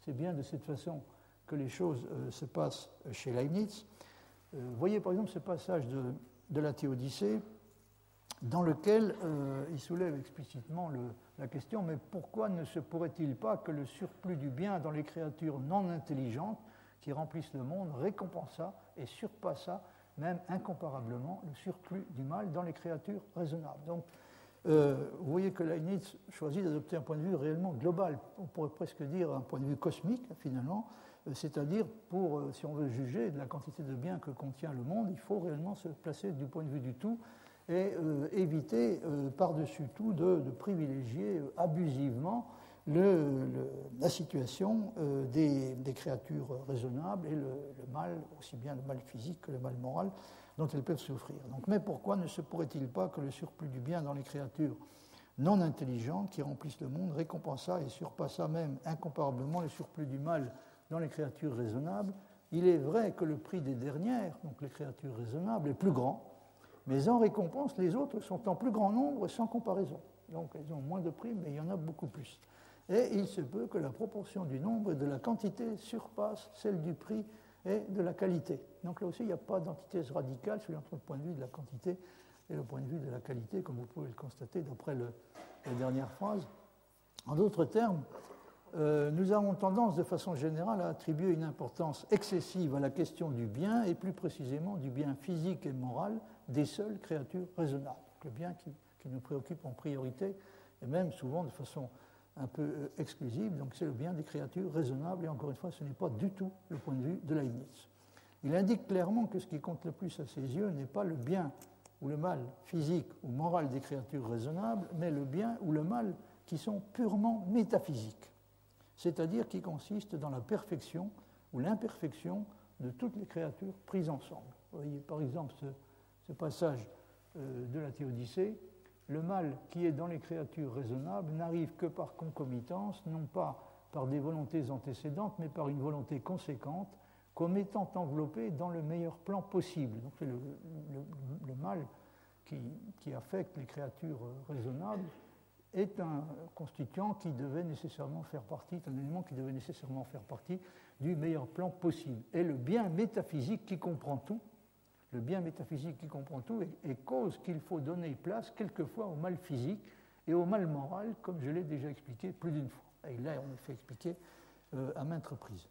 c'est bien de cette façon que les choses se passent chez Leibniz. Vous voyez par exemple ce passage de la Théodicée, dans lequel il soulève explicitement la question, mais pourquoi ne se pourrait-il pas que le surplus du bien dans les créatures non intelligentes qui remplissent le monde récompensât et surpassât même incomparablement le surplus du mal dans les créatures raisonnables. Donc, vous voyez que Leibniz choisit d'adopter un point de vue réellement global, on pourrait presque dire un point de vue cosmique, finalement, c'est-à-dire, si on veut juger de la quantité de biens que contient le monde, il faut réellement se placer du point de vue du tout et éviter, par-dessus tout, de privilégier abusivement la situation des créatures raisonnables et le mal, aussi bien le mal physique que le mal moral, dont elles peuvent souffrir. Donc, mais pourquoi ne se pourrait-il pas que le surplus du bien dans les créatures non intelligentes qui remplissent le monde récompensât et surpassât même incomparablement le surplus du mal dans les créatures raisonnables? Il est vrai que le prix des dernières, donc les créatures raisonnables, est plus grand, mais en récompense, les autres sont en plus grand nombre sans comparaison. Donc elles ont moins de prix, mais il y en a beaucoup plus. Et il se peut que la proportion du nombre et de la quantité surpasse celle du prix et de la qualité. Donc là aussi, il n'y a pas d'antithèse radicale entre le point de vue de la quantité et le point de vue de la qualité, comme vous pouvez le constater d'après la dernière phrase. En d'autres termes, nous avons tendance de façon générale à attribuer une importance excessive à la question du bien, et plus précisément du bien physique et moral des seules créatures raisonnables. Donc le bien qui nous préoccupe en priorité, et même souvent de façon un peu exclusive, donc c'est le bien des créatures raisonnables, et encore une fois, ce n'est pas du tout le point de vue de Leibniz. Il indique clairement que ce qui compte le plus à ses yeux n'est pas le bien ou le mal physique ou moral des créatures raisonnables, mais le bien ou le mal qui sont purement métaphysiques, c'est-à-dire qui consistent dans la perfection ou l'imperfection de toutes les créatures prises ensemble. Vous voyez par exemple ce passage de la Théodicée. Le mal qui est dans les créatures raisonnables n'arrive que par concomitance, non pas par des volontés antécédentes, mais par une volonté conséquente, comme étant enveloppée dans le meilleur plan possible. Donc c'est le mal qui affecte les créatures raisonnables est un constituant qui devait nécessairement faire partie, un élément qui devait nécessairement faire partie du meilleur plan possible. Et le bien métaphysique qui comprend tout, le bien métaphysique qui comprend tout est cause qu'il faut donner place quelquefois au mal physique et au mal moral, comme je l'ai déjà expliqué plus d'une fois. Et là, on l'a fait expliquer à maintes reprises.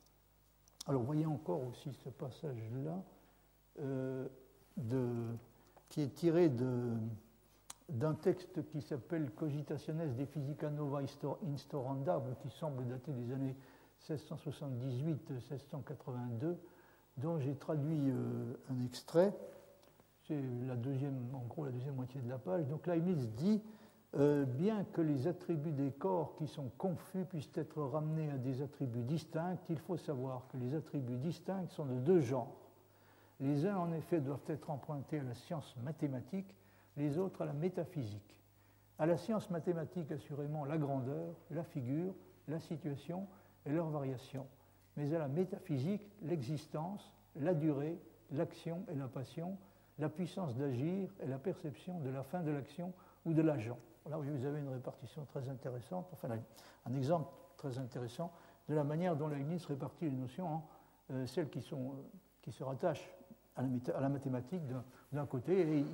Alors, vous voyez encore aussi ce passage-là qui est tiré d'un texte qui s'appelle Cogitationes de Physica Nova Instauranda, qui semble dater des années 1678-1682, dont j'ai traduit un extrait. C'est en gros la deuxième moitié de la page. Donc Leibniz dit bien que les attributs des corps qui sont confus puissent être ramenés à des attributs distincts, il faut savoir que les attributs distincts sont de deux genres. Les uns, en effet, doivent être empruntés à la science mathématique, les autres à la métaphysique. À la science mathématique, assurément, la grandeur, la figure, la situation et leurs variations. Mais à la métaphysique, l'existence, la durée, l'action et la passion, la puissance d'agir et la perception de la fin de l'action ou de l'agent. Là, vous avez une répartition très intéressante, enfin un exemple très intéressant de la manière dont Leibniz répartit les notions en celles qui se rattachent à la mathématique d'un côté, et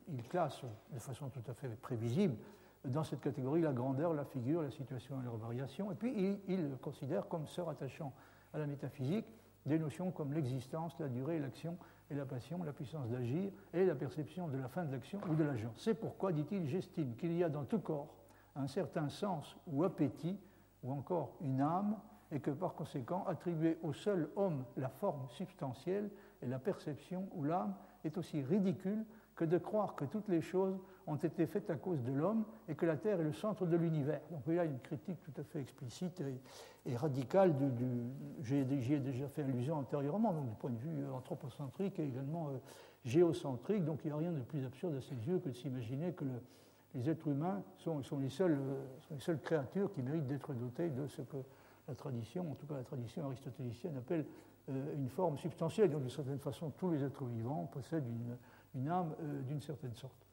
il classe de façon tout à fait prévisible dans cette catégorie la grandeur, la figure, la situation et leurs variations, et puis il considère comme se rattachant à la métaphysique des notions comme l'existence, la durée, l'action et la passion, la puissance d'agir et la perception de la fin de l'action ou de l'agent. C'est pourquoi, dit-il, j'estime qu'il y a dans tout corps un certain sens ou appétit, ou encore une âme, et que par conséquent, attribuer au seul homme la forme substantielle et la perception ou l'âme est aussi ridicule que de croire que toutes les choses ont été faites à cause de l'homme et que la Terre est le centre de l'univers. Donc il y a une critique tout à fait explicite et radicale j'y ai déjà fait allusion antérieurement, donc du point de vue anthropocentrique et également géocentrique. Donc il n'y a rien de plus absurde à ses yeux que de s'imaginer que les êtres humains sont les seules créatures qui méritent d'être dotées de ce que la tradition, en tout cas la tradition aristotélicienne, appelle une forme substantielle. Donc, d'une certaine façon, tous les êtres vivants possèdent une âme d'une certaine sorte.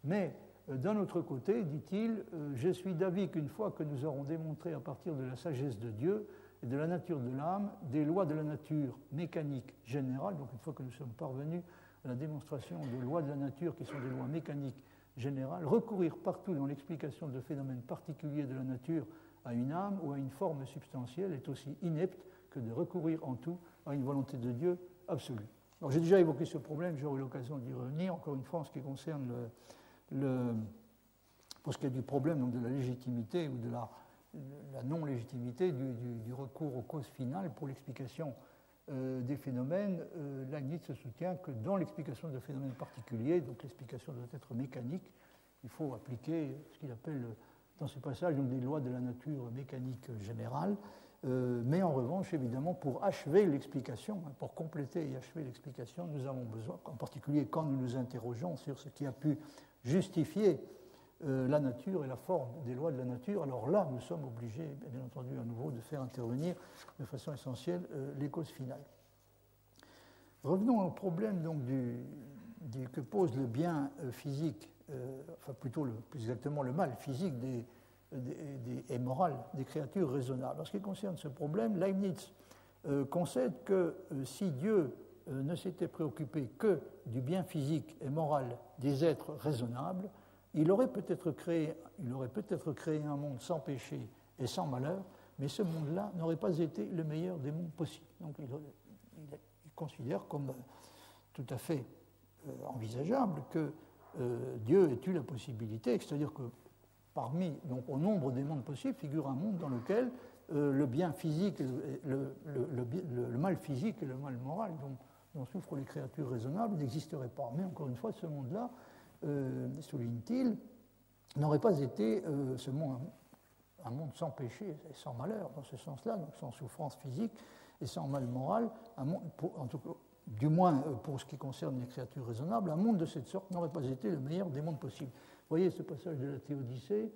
Mais, d'un autre côté, dit-il, je suis d'avis qu'une fois que nous aurons démontré à partir de la sagesse de Dieu et de la nature de l'âme des lois de la nature mécanique générale, donc une fois que nous sommes parvenus à la démonstration de lois de la nature qui sont des lois mécaniques générales, recourir partout dans l'explication de phénomènes particuliers de la nature à une âme ou à une forme substantielle est aussi inepte que de recourir en tout à une volonté de Dieu absolue. Alors, j'ai déjà évoqué ce problème, j'aurai l'occasion d'y revenir, encore une fois en ce qui concerne pour ce qui est du problème donc, de la légitimité ou de la non-légitimité du recours aux causes finales pour l'explication des phénomènes. Leibniz se soutient que dans l'explication de phénomènes particuliers, donc l'explication doit être mécanique, il faut appliquer ce qu'il appelle dans ce passage donc des lois de la nature mécanique générale, mais en revanche, évidemment, pour achever l'explication, pour compléter et achever l'explication, nous avons besoin, en particulier quand nous nous interrogeons sur ce qui a pu justifier la nature et la forme des lois de la nature, alors là, nous sommes obligés, bien entendu, à nouveau, de faire intervenir de façon essentielle les causes finales. Revenons au problème donc, que pose le bien physique, enfin plutôt plus exactement le mal physique et moral des créatures raisonnables. En ce qui concerne ce problème, Leibniz concède que si Dieu ne s'était préoccupé que du bien physique et moral des êtres raisonnables, il aurait peut-être créé un monde sans péché et sans malheur, mais ce monde-là n'aurait pas été le meilleur des mondes possibles. Donc il considère comme tout à fait envisageable que Dieu ait eu la possibilité, c'est-à-dire que donc, au nombre des mondes possibles figure un monde dans lequel le bien physique, le mal physique et le mal moral dont souffrent les créatures raisonnables n'existeraient pas. Mais encore une fois, ce monde-là, souligne-t-il, n'aurait pas été un monde sans péché et sans malheur, dans ce sens-là, donc sans souffrance physique et sans mal moral, en tout cas, du moins pour ce qui concerne les créatures raisonnables, un monde de cette sorte n'aurait pas été le meilleur des mondes possibles. Vous voyez ce passage de la Théodicée,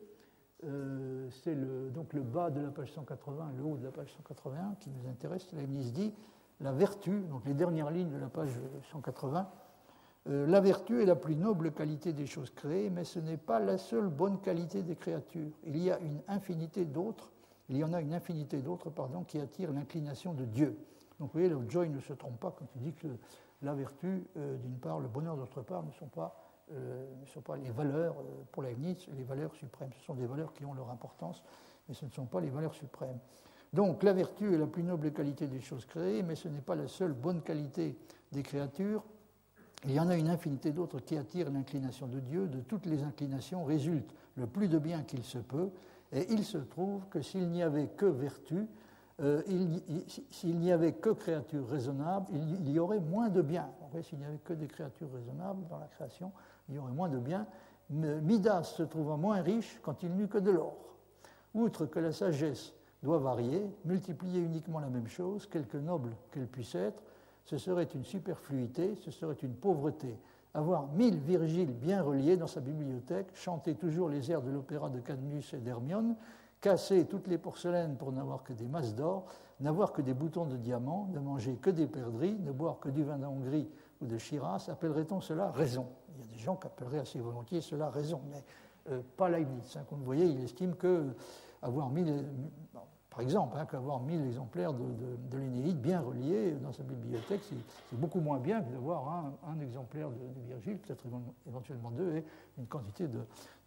c'est donc le bas de la page 180, le haut de la page 181 qui nous intéresse. Leibniz dit la vertu, donc les dernières lignes de la page 180, la vertu est la plus noble qualité des choses créées, mais ce n'est pas la seule bonne qualité des créatures. Il y en a une infinité d'autres, qui attirent l'inclination de Dieu. Donc vous voyez, Lovejoy ne se trompe pas quand il dit que la vertu, d'une part, le bonheur d'autre part, ne sont pas les valeurs, pour Leibniz, les valeurs suprêmes. Ce sont des valeurs qui ont leur importance, mais ce ne sont pas les valeurs suprêmes. Donc la vertu est la plus noble qualité des choses créées, mais ce n'est pas la seule bonne qualité des créatures. Il y en a une infinité d'autres qui attirent l'inclination de Dieu. De toutes les inclinations résulte le plus de bien qu'il se peut, et il se trouve que s'il n'y avait que vertu, s'il n'y avait que créatures raisonnables, il y aurait moins de bien. S'il n'y avait que des créatures raisonnables dans la création, il y aurait moins de bien. Midas se trouva moins riche quand il n'eut que de l'or. Outre que la sagesse doit varier, multiplier uniquement la même chose, quelque noble qu'elle puisse être, ce serait une superfluité, ce serait une pauvreté. Avoir 1000 Virgiles bien reliés dans sa bibliothèque, chanter toujours les airs de l'opéra de Cadmus et d'Hermione, casser toutes les porcelaines pour n'avoir que des masses d'or, n'avoir que des boutons de diamant, ne manger que des perdrix, ne boire que du vin de Hongrie ou de Shiraz, appellerait-on cela raison? Il y a des gens qui appelleraient assez volontiers cela raison, mais pas Leibniz. Comme vous voyez, il estime que avoir 1000... Par exemple, qu'avoir 1000 exemplaires de l'Énéide bien reliés dans sa bibliothèque, c'est beaucoup moins bien que d'avoir un exemplaire de Virgile, peut-être éventuellement deux, et une quantité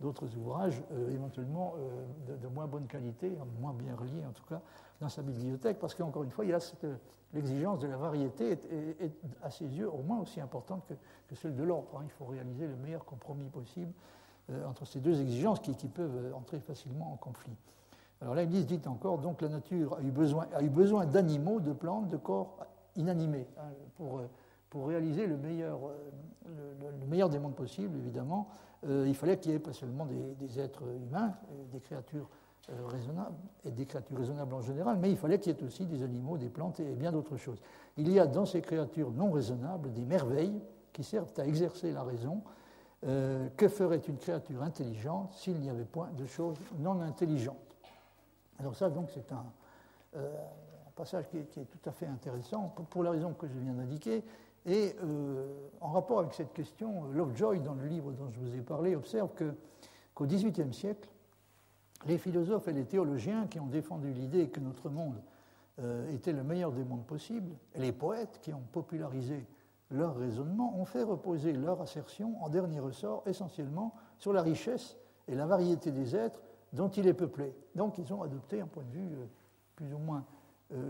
d'autres ouvrages, éventuellement de moins bonne qualité, moins bien reliés en tout cas, dans sa bibliothèque, parce qu'encore une fois, il y a l'exigence de la variété est à ses yeux au moins aussi importante que celle de l'ordre. Il faut réaliser le meilleur compromis possible entre ces deux exigences qui peuvent entrer facilement en conflit. Alors là, Leibniz dit encore, donc la nature a eu besoin d'animaux, de plantes, de corps inanimés, pour réaliser le meilleur des mondes possibles, évidemment. Il fallait qu'il y ait pas seulement des êtres humains, des créatures raisonnables, et des créatures raisonnables en général, mais il fallait qu'il y ait aussi des animaux, des plantes et bien d'autres choses. Il y a dans ces créatures non raisonnables des merveilles qui servent à exercer la raison. Que ferait une créature intelligente s'il n'y avait point de choses non intelligentes? Alors ça, donc, c'est un passage qui est tout à fait intéressant pour la raison que je viens d'indiquer. Et en rapport avec cette question, Lovejoy, dans le livre dont je vous ai parlé, observe qu'au XVIIIe siècle, les philosophes et les théologiens qui ont défendu l'idée que notre monde était le meilleur des mondes possibles, et les poètes qui ont popularisé leur raisonnement, ont fait reposer leur assertion, en dernier ressort, essentiellement sur la richesse et la variété des êtres dont il est peuplé. Donc ils ont adopté un point de vue plus ou moins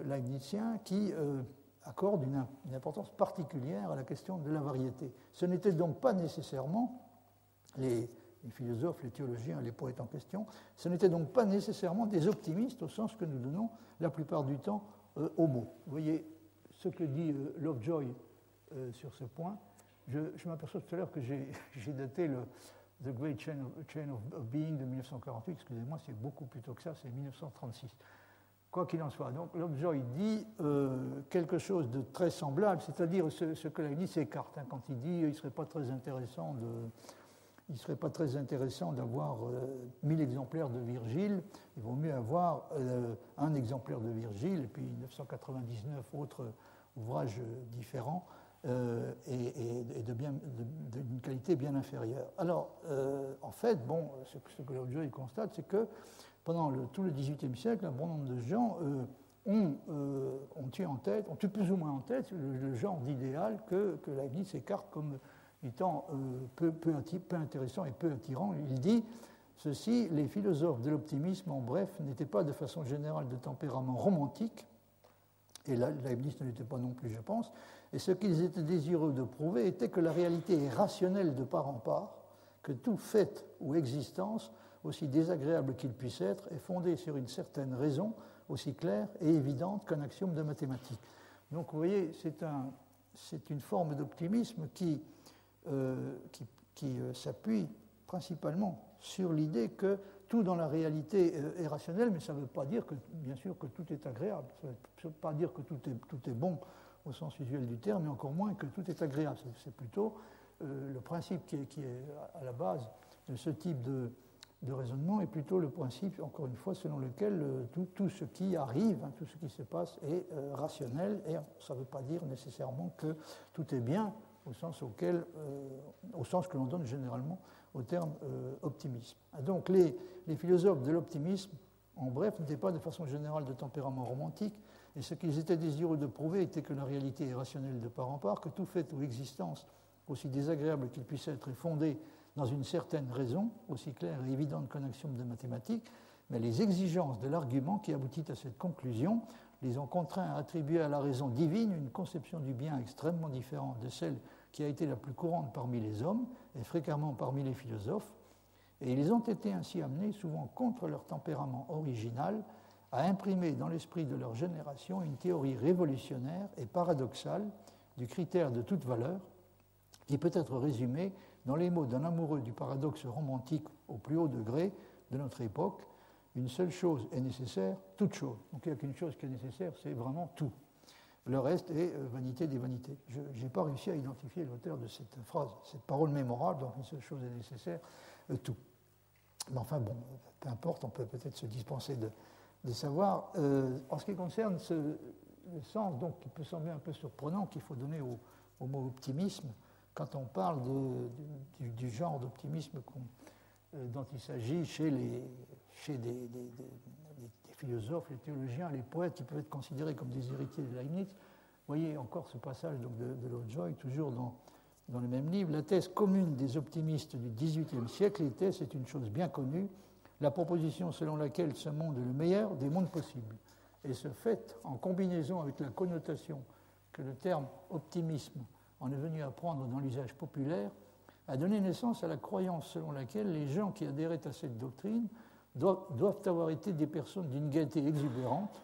leibnizien qui accorde une importance particulière à la question de la variété. Ce n'était donc pas nécessairement, les philosophes, les théologiens, les poètes en question, ce n'étaient donc pas nécessairement des optimistes au sens que nous donnons la plupart du temps aux mots. Vous voyez ce que dit Lovejoy sur ce point. Je m'aperçois tout à l'heure que j'ai daté The Great Chain of Being de 1948, excusez-moi, c'est beaucoup plus tôt que ça, c'est 1936. Quoi qu'il en soit, donc Lovejoy dit quelque chose de très semblable, c'est-à-dire ce que Leibniz écarte, quand il dit il ne serait pas très intéressant d'avoir 1000 exemplaires de Virgile, il vaut mieux avoir un exemplaire de Virgile et puis 999 autres ouvrages différents. Et d'une qualité bien inférieure. Alors, en fait, ce que Lovejoy constate, c'est que pendant tout le XVIIIe siècle, un bon nombre de gens on tue plus ou moins en tête le genre d'idéal que Leibniz écarte comme étant peu intéressant et peu attirant. Il dit ceci: les philosophes de l'optimisme, en bref, n'étaient pas de façon générale de tempérament romantique, et Leibniz ne l'était pas non plus, je pense, et ce qu'ils étaient désireux de prouver était que la réalité est rationnelle de part en part, que tout fait ou existence, aussi désagréable qu'il puisse être, est fondé sur une certaine raison, aussi claire et évidente qu'un axiome de mathématiques. Donc vous voyez, c'est une forme d'optimisme qui s'appuie principalement sur l'idée que tout dans la réalité est rationnel, mais ça ne veut pas dire que, bien sûr, que tout est agréable. Ça ne veut pas dire que tout est bon au sens usuel du terme, mais encore moins que tout est agréable. C'est plutôt le principe qui est à la base de ce type de raisonnement est plutôt le principe, encore une fois, selon lequel tout ce qui arrive, tout ce qui se passe est rationnel, et ça ne veut pas dire nécessairement que tout est bien au sens que l'on donne généralement au terme optimisme. Donc les philosophes de l'optimisme, en bref, n'étaient pas de façon générale de tempérament romantique, et ce qu'ils étaient désireux de prouver était que la réalité est rationnelle de part en part, que tout fait ou existence, aussi désagréable qu'il puisse être, est fondé dans une certaine raison, aussi claire et évidente qu'un axiome de mathématiques, mais les exigences de l'argument qui aboutit à cette conclusion les ont contraints à attribuer à la raison divine une conception du bien extrêmement différente de celle qui a été la plus courante parmi les hommes et fréquemment parmi les philosophes, et ils ont été ainsi amenés, souvent contre leur tempérament original, à imprimer dans l'esprit de leur génération une théorie révolutionnaire et paradoxale du critère de toute valeur, qui peut être résumée dans les mots d'un amoureux du paradoxe romantique au plus haut degré de notre époque: une seule chose est nécessaire, toute chose. Donc il n'y a qu'une chose qui est nécessaire, c'est vraiment tout. Le reste est vanité des vanités. Je n'ai pas réussi à identifier l'auteur de cette phrase, cette parole mémorable, donc une seule chose est nécessaire, tout. Mais enfin bon, peu importe, on peut peut-être se dispenser de savoir. En ce qui concerne le sens, donc, qui peut sembler un peu surprenant, qu'il faut donner au mot optimisme, quand on parle du genre d'optimisme dont il s'agit chez des philosophes, les théologiens, les poètes qui peuvent être considérés comme des héritiers de Leibniz. Vous voyez encore ce passage donc, de Lovejoy, toujours dans le même livre. La thèse commune des optimistes du XVIIIe siècle était, c'est une chose bien connue, la proposition selon laquelle ce monde est le meilleur des mondes possibles. Et ce fait, en combinaison avec la connotation que le terme optimisme en est venu à prendre dans l'usage populaire, a donné naissance à la croyance selon laquelle les gens qui adhéraient à cette doctrine doivent avoir été des personnes d'une gaieté exubérante,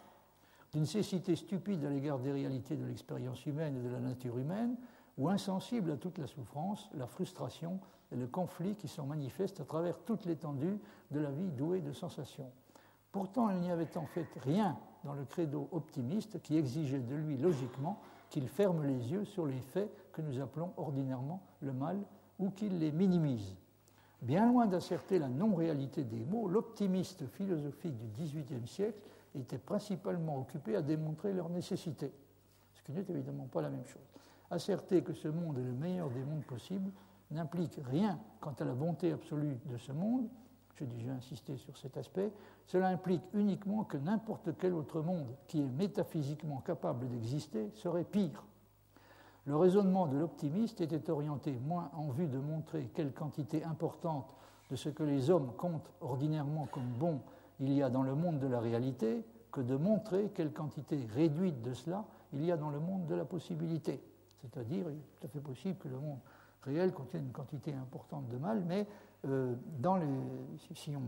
d'une cécité stupide à l'égard des réalités de l'expérience humaine et de la nature humaine, ou insensibles à toute la souffrance, la frustration et le conflit qui sont manifestes à travers toute l'étendue de la vie douée de sensations. Pourtant, il n'y avait en fait rien dans le credo optimiste qui exigeait de lui logiquement qu'il ferme les yeux sur les faits que nous appelons ordinairement le mal ou qu'il les minimise. Bien loin d'asserter la non-réalité des mots, l'optimiste philosophique du XVIIIe siècle était principalement occupé à démontrer leur nécessité, ce qui n'est évidemment pas la même chose. Asserter que ce monde est le meilleur des mondes possibles n'implique rien quant à la bonté absolue de ce monde. J'ai déjà insisté sur cet aspect. Cela implique uniquement que n'importe quel autre monde qui est métaphysiquement capable d'exister serait pire. Le raisonnement de l'optimiste était orienté moins en vue de montrer quelle quantité importante de ce que les hommes comptent ordinairement comme bon il y a dans le monde de la réalité que de montrer quelle quantité réduite de cela il y a dans le monde de la possibilité. C'est-à-dire, il est tout à fait possible que le monde réel contienne une quantité importante de mal, mais si on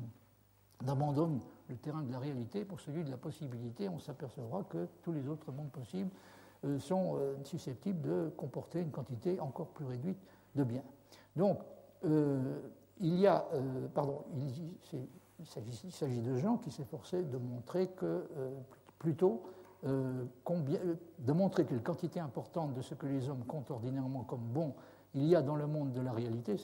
abandonne le terrain de la réalité pour celui de la possibilité, on s'apercevra que tous les autres mondes possibles sont susceptibles de comporter une quantité encore plus réduite de bien. Donc, il s'agit de gens qui s'efforçaient de montrer que, de montrer quelle quantité importante de ce que les hommes comptent ordinairement comme bon il y a dans le monde de la réalité.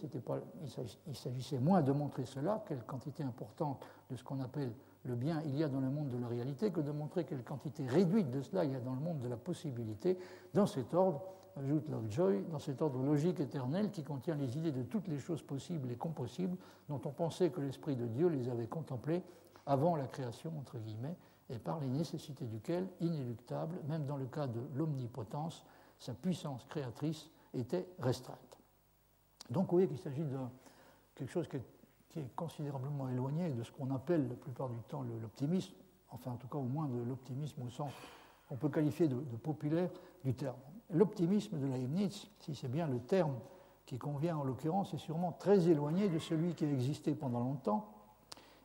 Il s'agissait moins de montrer cela, quelle quantité importante de ce qu'on appelle le bien il y a dans le monde de la réalité, que de montrer quelle quantité réduite de cela il y a dans le monde de la possibilité. Dans cet ordre, ajoute Lovejoy, dans cet ordre logique éternel qui contient les idées de toutes les choses possibles et compossibles dont on pensait que l'Esprit de Dieu les avait contemplées avant la création, entre guillemets, et par les nécessités duquel, inéluctable, même dans le cas de l'omnipotence, sa puissance créatrice était restreinte. Donc vous voyez qu'il s'agit de quelque chose qui est considérablement éloigné de ce qu'on appelle la plupart du temps l'optimisme, enfin en tout cas au moins de l'optimisme au sens qu'on peut qualifier de populaire du terme. L'optimisme de Leibniz, si c'est bien le terme qui convient en l'occurrence, est sûrement très éloigné de celui qui a existé pendant longtemps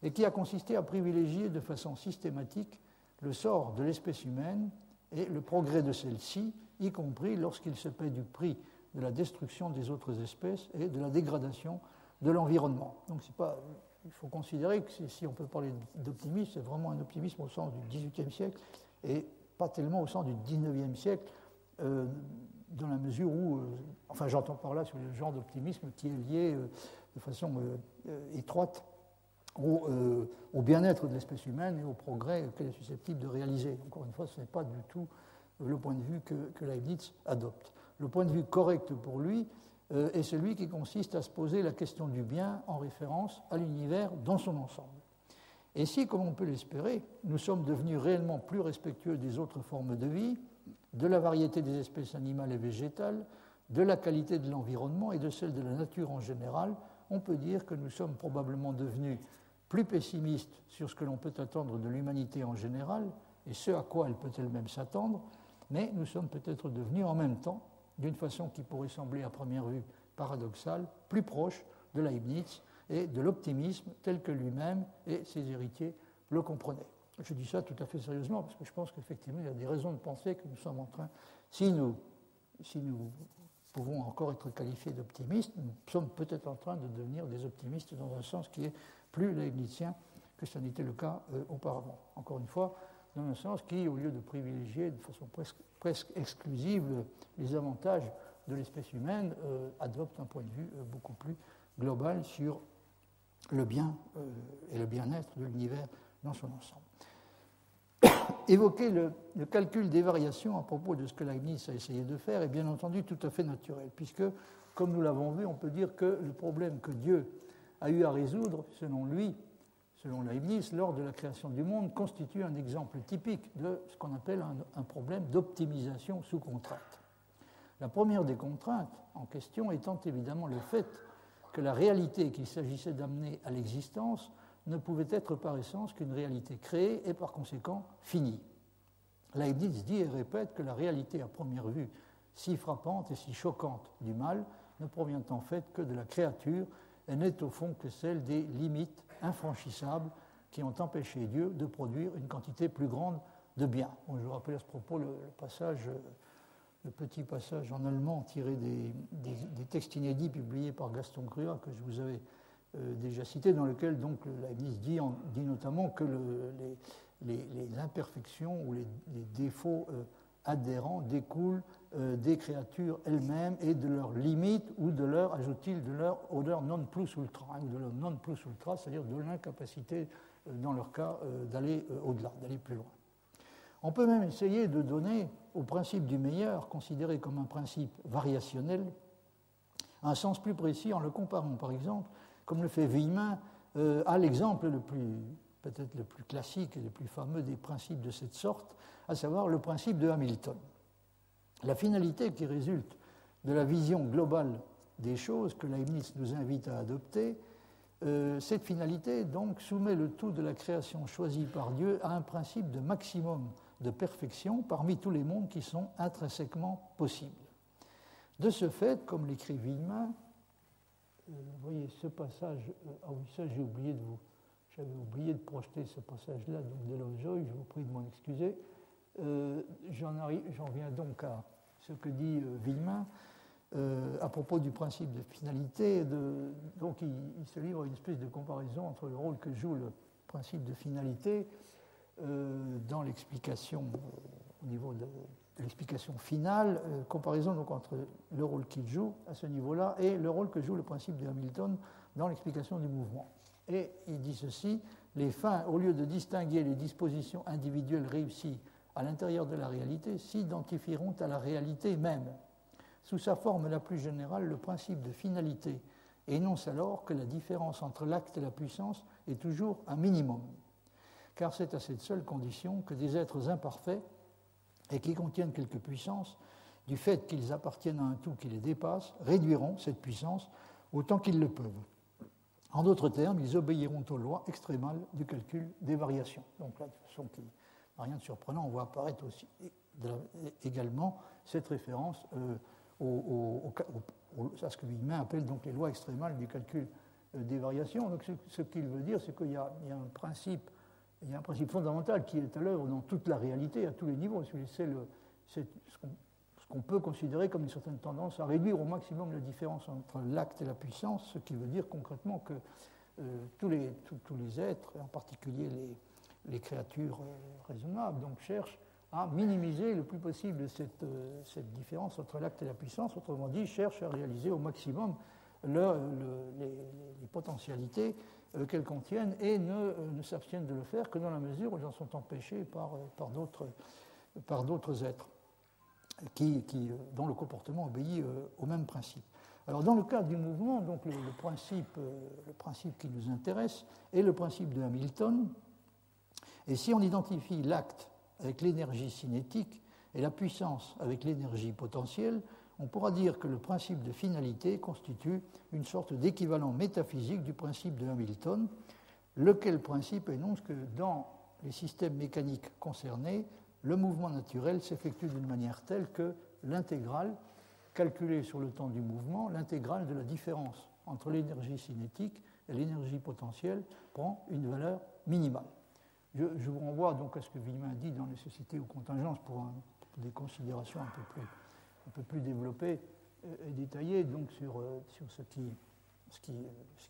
et qui a consisté à privilégier de façon systématique le sort de l'espèce humaine et le progrès de celle-ci, y compris lorsqu'il se paie du prix de la destruction des autres espèces et de la dégradation de l'environnement. Donc il faut considérer que si on peut parler d'optimisme, c'est vraiment un optimisme au sens du XVIIIe siècle et pas tellement au sens du XIXe siècle, dans la mesure où, enfin j'entends par là sur le genre d'optimisme qui est lié de façon étroite au bien-être de l'espèce humaine et au progrès qu'elle est susceptible de réaliser. Encore une fois, ce n'est pas du tout le point de vue que Leibniz adopte. Le point de vue correct pour lui est celui qui consiste à se poser la question du bien en référence à l'univers dans son ensemble. Et si, comme on peut l'espérer, nous sommes devenus réellement plus respectueux des autres formes de vie, de la variété des espèces animales et végétales, de la qualité de l'environnement et de celle de la nature en général, on peut dire que nous sommes probablement devenus plus pessimistes sur ce que l'on peut attendre de l'humanité en général et ce à quoi elle peut elle-même s'attendre, mais nous sommes peut-être devenus en même temps, d'une façon qui pourrait sembler à première vue paradoxale, plus proches de Leibniz et de l'optimisme tel que lui-même et ses héritiers le comprenaient. Je dis ça tout à fait sérieusement parce que je pense qu'effectivement, il y a des raisons de penser que nous sommes en train, si nous pouvons encore être qualifiés d'optimistes, nous sommes peut-être en train de devenir des optimistes dans un sens qui est plus leibnizien que ça n'était le cas auparavant. Encore une fois, dans un sens qui, au lieu de privilégier de façon presque exclusive les avantages de l'espèce humaine, adopte un point de vue beaucoup plus global sur le bien et le bien-être de l'univers dans son ensemble. Évoquer le calcul des variations à propos de ce que Leibniz a essayé de faire est bien entendu tout à fait naturel, puisque, comme nous l'avons vu, on peut dire que le problème que Dieu a eu à résoudre, selon lui, selon Leibniz, lors de la création du monde, constitue un exemple typique de ce qu'on appelle un problème d'optimisation sous contrainte. La première des contraintes en question étant évidemment le fait que la réalité qu'il s'agissait d'amener à l'existence ne pouvait être par essence qu'une réalité créée et par conséquent finie. Leibniz dit et répète que la réalité à première vue si frappante et si choquante du mal ne provient en fait que de la créature et n'est au fond que celle des limites infranchissables qui ont empêché Dieu de produire une quantité plus grande de bien. Bon, je vous rappelle à ce propos le petit passage en allemand tiré des textes inédits publiés par Gaston Crua que je vous avais déjà cité, dans lequel donc Leibniz dit notamment que les imperfections ou les défauts adhérents découlent des créatures elles-mêmes et de leurs limites ou de leur, ajoute-t-il, de leur non plus ultra, de leur non plus ultra, c'est-à-dire de l'incapacité, dans leur cas, d'aller au-delà, d'aller plus loin. On peut même essayer de donner au principe du meilleur, considéré comme un principe variationnel, un sens plus précis en le comparant, par exemple, comme le fait Villemin, à l'exemple peut-être le plus classique et le plus fameux des principes de cette sorte, à savoir le principe de Hamilton. La finalité qui résulte de la vision globale des choses que Leibniz nous invite à adopter, cette finalité donc soumet le tout de la création choisie par Dieu à un principe de maximum de perfection parmi tous les mondes qui sont intrinsèquement possibles. De ce fait, comme l'écrit Villemin, vous voyez ce passage, ah oui, ça j'avais oublié de projeter ce passage-là de Lovejoy, je vous prie de m'en excuser. J'en viens donc à ce que dit Villemin à propos du principe de finalité. Donc il se livre à une espèce de comparaison entre le rôle que joue le principe de finalité dans l'explication, au niveau de l'explication finale, comparaison donc entre le rôle qu'il joue à ce niveau-là et le rôle que joue le principe de Hamilton dans l'explication du mouvement. Et il dit ceci: les fins, au lieu de distinguer les dispositions individuelles réussies à l'intérieur de la réalité, s'identifieront à la réalité même. Sous sa forme la plus générale, le principe de finalité énonce alors que la différence entre l'acte et la puissance est toujours un minimum. car c'est à cette seule condition que des êtres imparfaits et qui contiennent quelque puissance, du fait qu'ils appartiennent à un tout qui les dépasse, réduiront cette puissance autant qu'ils le peuvent. En d'autres termes, ils obéiront aux lois extrémales du calcul des variations. Donc là, de façon qui n'a rien de surprenant, on voit apparaître aussi également cette référence à ce que Wigner appelle donc les lois extrémales du calcul des variations. Donc ce qu'il veut dire, c'est qu'il y a un principe fondamental qui est à l'œuvre dans toute la réalité, à tous les niveaux. C'est ce qu'on peut considérer comme une certaine tendance à réduire au maximum la différence entre l'acte et la puissance, ce qui veut dire concrètement que tous les êtres, en particulier les créatures raisonnables, donc cherchent à minimiser le plus possible cette différence entre l'acte et la puissance, autrement dit, cherchent à réaliser au maximum les potentialités qu'elles contiennent et ne s'abstiennent de le faire que dans la mesure où elles en sont empêchées par d'autres êtres dont le comportement obéit au même principe. Alors, dans le cadre du mouvement, donc, le principe qui nous intéresse est le principe de Hamilton. Et si on identifie l'acte avec l'énergie cinétique et la puissance avec l'énergie potentielle, on pourra dire que le principe de finalité constitue une sorte d'équivalent métaphysique du principe de Hamilton, lequel principe énonce que dans les systèmes mécaniques concernés, le mouvement naturel s'effectue d'une manière telle que l'intégrale, calculée sur le temps du mouvement, l'intégrale de la différence entre l'énergie cinétique et l'énergie potentielle prend une valeur minimale. Je vous renvoie donc à ce que Wigner dit dans Nécessité ou contingence pour des considérations un peu plus développées et détaillées donc sur ce qui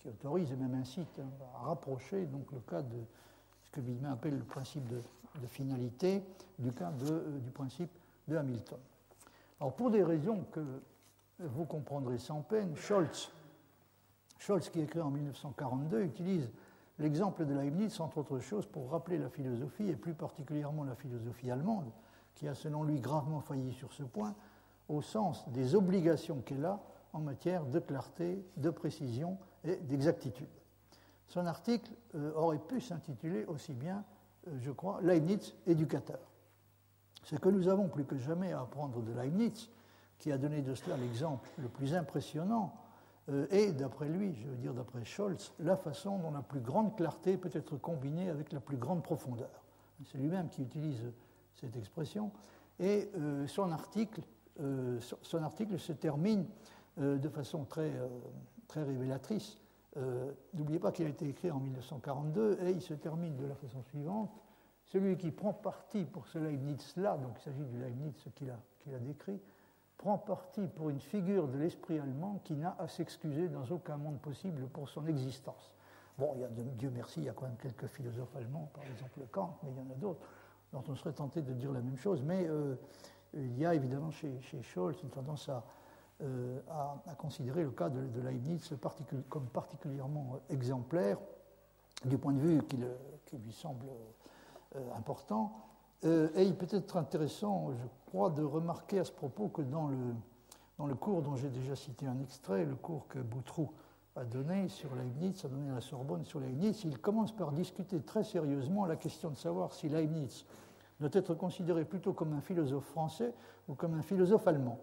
autorise et même incite à rapprocher donc le cas de ce que Wigner appelle le principe de finalité du cas du principe de Hamilton. Alors pour des raisons que vous comprendrez sans peine, Scholz, qui écrit en 1942, utilise l'exemple de Leibniz, entre autres choses, pour rappeler la philosophie, et plus particulièrement la philosophie allemande, qui a selon lui gravement failli sur ce point, au sens des obligations qu'elle a en matière de clarté, de précision et d'exactitude. Son article aurait pu s'intituler aussi bien, je crois, Leibniz éducateur. Ce que nous avons plus que jamais à apprendre de Leibniz, qui a donné de cela l'exemple le plus impressionnant, et d'après lui, je veux dire d'après Scholz, la façon dont la plus grande clarté peut être combinée avec la plus grande profondeur. C'est lui-même qui utilise cette expression. Et son article se termine de façon très révélatrice. N'oubliez pas qu'il a été écrit en 1942 et il se termine de la façon suivante. Celui qui prend parti pour ce Leibniz-là, donc il s'agit du Leibniz qu'il a décrit, prend parti pour une figure de l'esprit allemand qui n'a à s'excuser dans aucun monde possible pour son existence. Bon, Dieu merci, il y a quand même quelques philosophes allemands, par exemple Kant, mais il y en a d'autres dont on serait tenté de dire la même chose. Mais il y a évidemment chez Scholz une tendance à considérer le cas de Leibniz comme particulièrement exemplaire du point de vue qui lui semble important. Et il peut être intéressant, je crois, de remarquer à ce propos que dans le cours dont j'ai déjà cité un extrait, le cours que Boutroux a donné sur Leibniz, a donné à la Sorbonne sur Leibniz, il commence par discuter très sérieusement la question de savoir si Leibniz doit être considéré plutôt comme un philosophe français ou comme un philosophe allemand,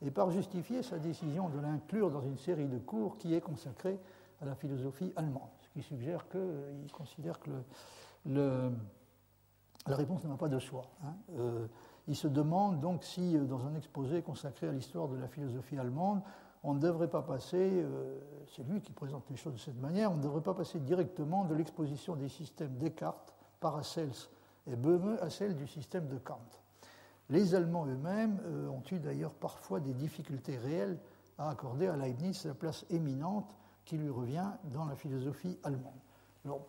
et par justifier sa décision de l'inclure dans une série de cours qui est consacrée à la philosophie allemande, ce qui suggère qu'il considère que la réponse ne va pas de soi. Il se demande donc si, dans un exposé consacré à l'histoire de la philosophie allemande, on ne devrait pas passer, c'est lui qui présente les choses de cette manière, on ne devrait pas passer directement de l'exposition des systèmes Descartes, Paracels et Böhme à celle du système de Kant. Les Allemands eux-mêmes ont eu d'ailleurs parfois des difficultés réelles à accorder à Leibniz la place éminente qui lui revient dans la philosophie allemande. Alors,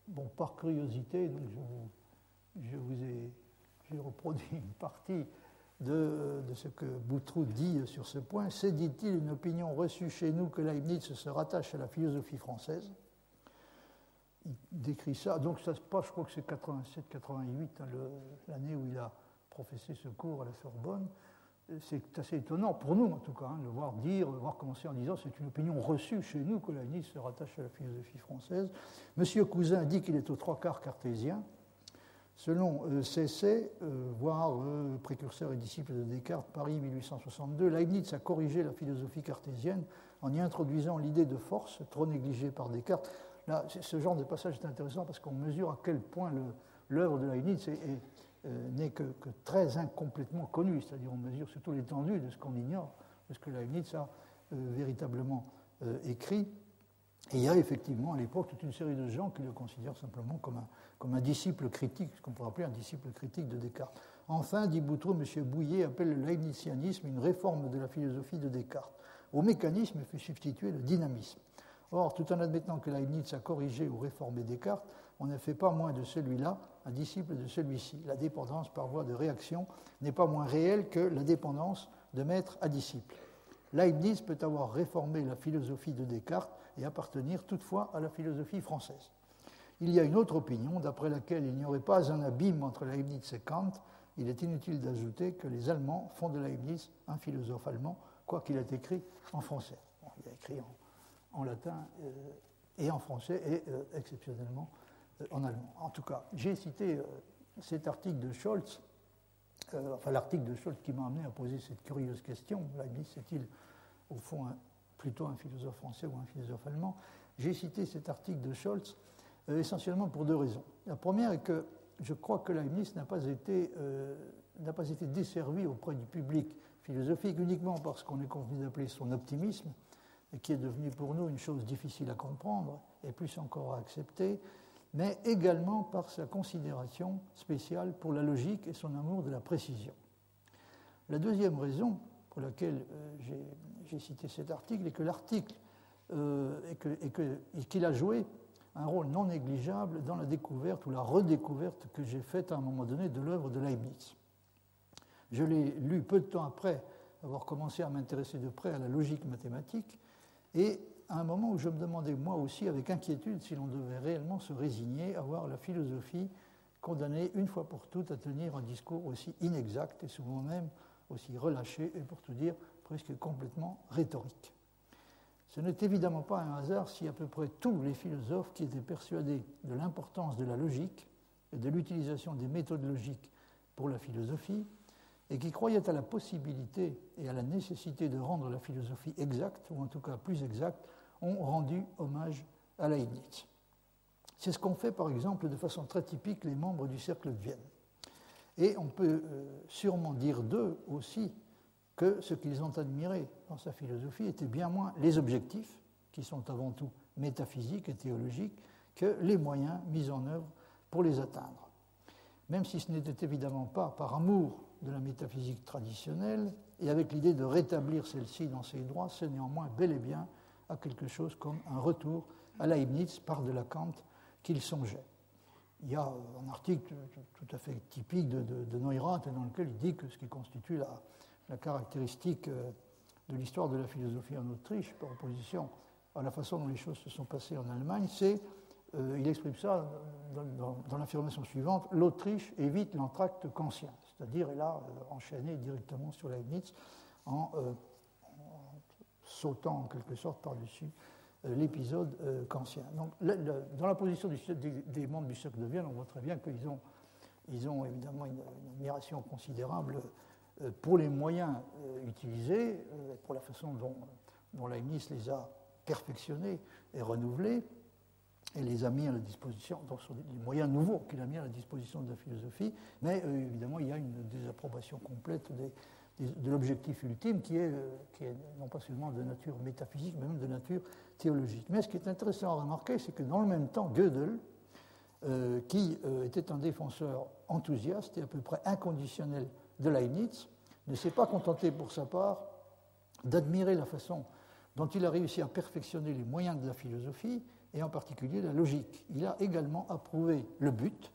bon, par curiosité, donc j'ai reproduit une partie de ce que Boutroux dit sur ce point. C'est, dit-il, une opinion reçue chez nous que Leibniz se rattache à la philosophie française. Il décrit ça, donc ça se passe, je crois que c'est 87-88, l'année où il a professé ce cours à la Sorbonne. c'est assez étonnant, pour nous en tout cas, de voir commencer en disant c'est une opinion reçue chez nous que Leibniz se rattache à la philosophie française. Monsieur Cousin dit qu'il est aux trois quarts cartésien. Selon Cessay, voire précurseur et disciple de Descartes, Paris 1862, Leibniz a corrigé la philosophie cartésienne en y introduisant l'idée de force, trop négligée par Descartes. Là, ce genre de passage est intéressant parce qu'on mesure à quel point l'œuvre de Leibniz n'est que très incomplètement connue, c'est-à-dire on mesure surtout l'étendue de ce qu'on ignore, de ce que Leibniz a véritablement écrit. Et il y a effectivement à l'époque toute une série de gens qui le considèrent simplement comme un disciple critique, ce qu'on pourrait appeler un disciple critique de Descartes. Enfin, dit Boutreau, M. Bouillet appelle le leibnizianisme une réforme de la philosophie de Descartes. Au mécanisme fut substitué le dynamisme. Or, tout en admettant que Leibniz a corrigé ou réformé Descartes, on ne fait pas moins de celui-là un disciple de celui-ci. La dépendance par voie de réaction n'est pas moins réelle que la dépendance de maître à disciple. Leibniz peut avoir réformé la philosophie de Descartes et appartenir toutefois à la philosophie française. Il y a une autre opinion, d'après laquelle il n'y aurait pas un abîme entre Leibniz et Kant. Il est inutile d'ajouter que les Allemands font de Leibniz un philosophe allemand, quoiqu'il ait écrit en français. Bon, il a écrit en latin et en français et exceptionnellement en allemand. En tout cas, j'ai cité cet article de Scholz, l'article de Scholz qui m'a amené à poser cette curieuse question. Leibniz est-il au fond plutôt un philosophe français ou un philosophe allemand? J'ai cité cet article de Scholz essentiellement pour deux raisons. La première est que je crois que Leibniz n'a pas été desservi auprès du public philosophique uniquement parce qu'on est convenu d'appeler son optimisme, et qui est devenu pour nous une chose difficile à comprendre et plus encore à accepter, mais également par sa considération spéciale pour la logique et son amour de la précision. La deuxième raison pour laquelle j'ai cité cet article est que l'article qu'il a joué un rôle non négligeable dans la découverte ou la redécouverte que j'ai faite à un moment donné de l'œuvre de Leibniz. Je l'ai lu peu de temps après avoir commencé à m'intéresser de près à la logique mathématique et à un moment où je me demandais moi aussi avec inquiétude si l'on devait réellement se résigner à voir la philosophie condamnée une fois pour toutes à tenir un discours aussi inexact et souvent même aussi relâché et pour tout dire presque complètement rhétorique. Ce n'est évidemment pas un hasard si à peu près tous les philosophes qui étaient persuadés de l'importance de la logique et de l'utilisation des méthodes logiques pour la philosophie et qui croyaient à la possibilité et à la nécessité de rendre la philosophie exacte, ou en tout cas plus exacte, ont rendu hommage à Leibniz. C'est ce qu'ont fait par exemple de façon très typique les membres du Cercle de Vienne. Et on peut sûrement dire d'eux aussi que ce qu'ils ont admiré dans sa philosophie était bien moins les objectifs, qui sont avant tout métaphysiques et théologiques, que les moyens mis en œuvre pour les atteindre. Même si ce n'était évidemment pas par amour de la métaphysique traditionnelle et avec l'idée de rétablir celle-ci dans ses droits, c'est néanmoins bel et bien à quelque chose comme un retour à Leibniz par de la Kant qu'il songeait. Il y a un article tout à fait typique de Neurath dans lequel il dit que ce qui constitue la caractéristique de l'histoire de la philosophie en Autriche, par opposition à la façon dont les choses se sont passées en Allemagne, c'est, il exprime ça dans l'affirmation suivante, l'Autriche évite l'entracte kantien, c'est-à-dire elle a enchaîné directement sur Leibniz en sautant en quelque sorte par-dessus l'épisode kantien. Donc, dans la position des membres du Cercle de Vienne, on voit très bien qu'ils ont évidemment une admiration considérable pour les moyens utilisés, pour la façon dont Leibniz les a perfectionnés et renouvelés, et les a mis à la disposition, donc sur les moyens nouveaux qu'il a mis à la disposition de la philosophie, mais évidemment il y a une désapprobation complète de l'objectif ultime qui est non pas seulement de nature métaphysique, mais même de nature théologique. Mais ce qui est intéressant à remarquer, c'est que dans le même temps, Gödel, qui était un défenseur enthousiaste et à peu près inconditionnel de Leibniz, ne s'est pas contenté pour sa part d'admirer la façon dont il a réussi à perfectionner les moyens de la philosophie, et en particulier la logique. Il a également approuvé le but,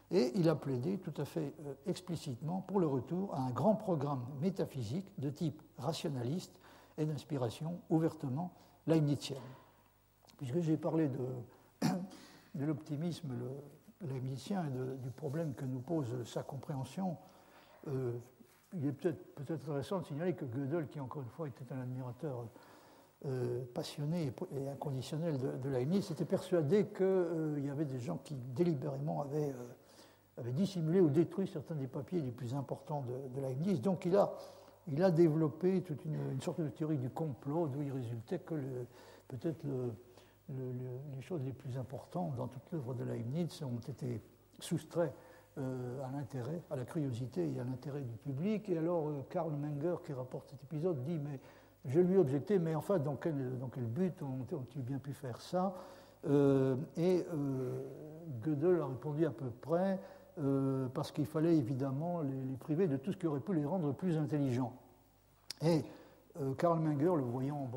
et il a plaidé tout à fait explicitement pour le retour à un grand programme métaphysique de type rationaliste et d'inspiration ouvertement leibnizienne. Puisque j'ai parlé de l'optimisme leibnizien et du problème que nous pose sa compréhension il est peut-être intéressant de signaler que Gödel, qui encore une fois était un admirateur passionné et inconditionnel de Leibniz, était persuadé qu'il y avait des gens qui délibérément avaient dissimulé ou détruit certains des papiers les plus importants de Leibniz. Donc il a développé toute une sorte de théorie du complot d'où il résultait que peut-être les choses les plus importantes dans toute l'œuvre de Leibniz ont été soustraits à l'intérêt, à la curiosité et à l'intérêt du public. Et alors Karl Menger, qui rapporte cet épisode, dit « mais je lui ai objecté, mais enfin, dans quel but ont-ils bien pu faire ça ?» Et Gödel a répondu à peu près parce qu'il fallait évidemment les priver de tout ce qui aurait pu les rendre plus intelligents. Et Karl Menger, le voyant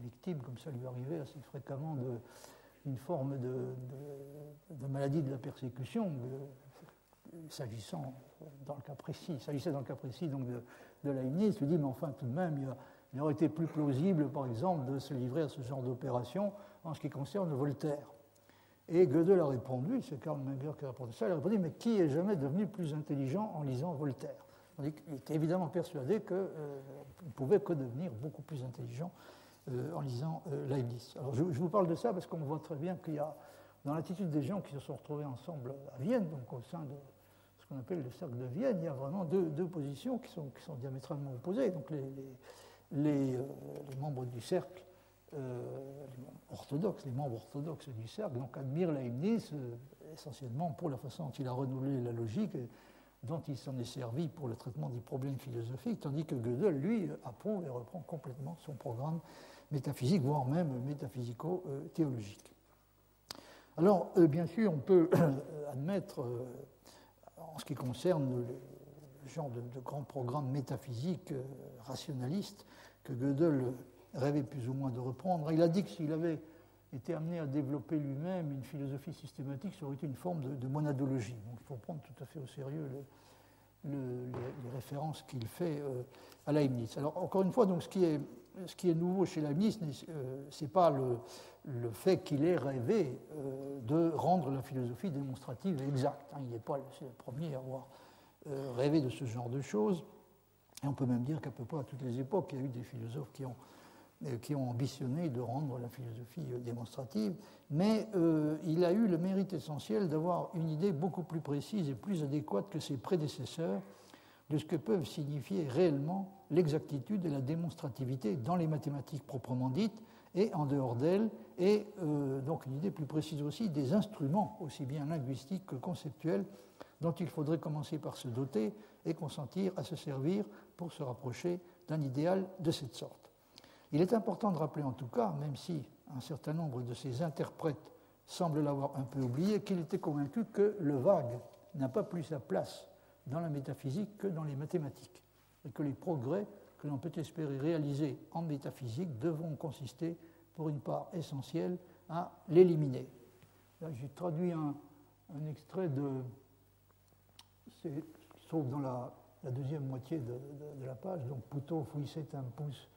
victime, comme ça lui arrivait assez fréquemment, d'une forme de maladie de la persécution, s'agissait dans le cas précis donc de Leibniz, lui dit, mais enfin tout de même, il aurait été plus plausible, par exemple, de se livrer à ce genre d'opération en ce qui concerne Voltaire. Et Gödel a répondu, c'est Karl Menger qui a répondu ça, il a répondu, mais qui est jamais devenu plus intelligent en lisant Voltaire? Il était évidemment persuadé qu'on ne pouvait que devenir beaucoup plus intelligent en lisant Leibniz. Alors je vous parle de ça parce qu'on voit très bien qu'il y a, dans l'attitude des gens qui se sont retrouvés ensemble à Vienne, donc au sein de ce qu'on appelle le cercle de Vienne, il y a vraiment deux positions qui sont diamétralement opposées. Donc les membres du cercle les membres orthodoxes du cercle, donc admirent Leibniz essentiellement pour la façon dont il a renouvelé la logique et dont il s'en est servi pour le traitement des problèmes philosophiques, tandis que Gödel, lui, approuve et reprend complètement son programme métaphysique, voire même métaphysico-théologique. Alors, bien sûr, on peut admettre, en ce qui concerne le genre de grand programme métaphysique rationaliste que Gödel rêvait plus ou moins de reprendre. Il a dit que s'il avait été amené à développer lui-même une philosophie systématique, ça aurait été une forme de monadologie. Donc il faut prendre tout à fait au sérieux les références qu'il fait à Leibniz. Alors encore une fois, donc, ce qui est nouveau chez Leibniz, ce n'est pas le fait qu'il ait rêvé de rendre la philosophie démonstrative et exacte. Il n'est pas le premier à avoir rêvé de ce genre de choses. Et on peut même dire qu'à peu près à toutes les époques, il y a eu des philosophes qui ont ambitionné de rendre la philosophie démonstrative, mais il a eu le mérite essentiel d'avoir une idée beaucoup plus précise et plus adéquate que ses prédécesseurs de ce que peuvent signifier réellement l'exactitude et la démonstrativité dans les mathématiques proprement dites et en dehors d'elles, et donc une idée plus précise aussi des instruments, aussi bien linguistiques que conceptuels, dont il faudrait commencer par se doter et consentir à se servir pour se rapprocher d'un idéal de cette sorte. Il est important de rappeler en tout cas, même si un certain nombre de ses interprètes semblent l'avoir un peu oublié, qu'il était convaincu que le vague n'a pas plus sa place dans la métaphysique que dans les mathématiques, et que les progrès que l'on peut espérer réaliser en métaphysique devront consister, pour une part essentielle, à l'éliminer. Là, j'ai traduit un extrait qui se trouve dans la deuxième moitié de la page, donc Puto fuisse tempus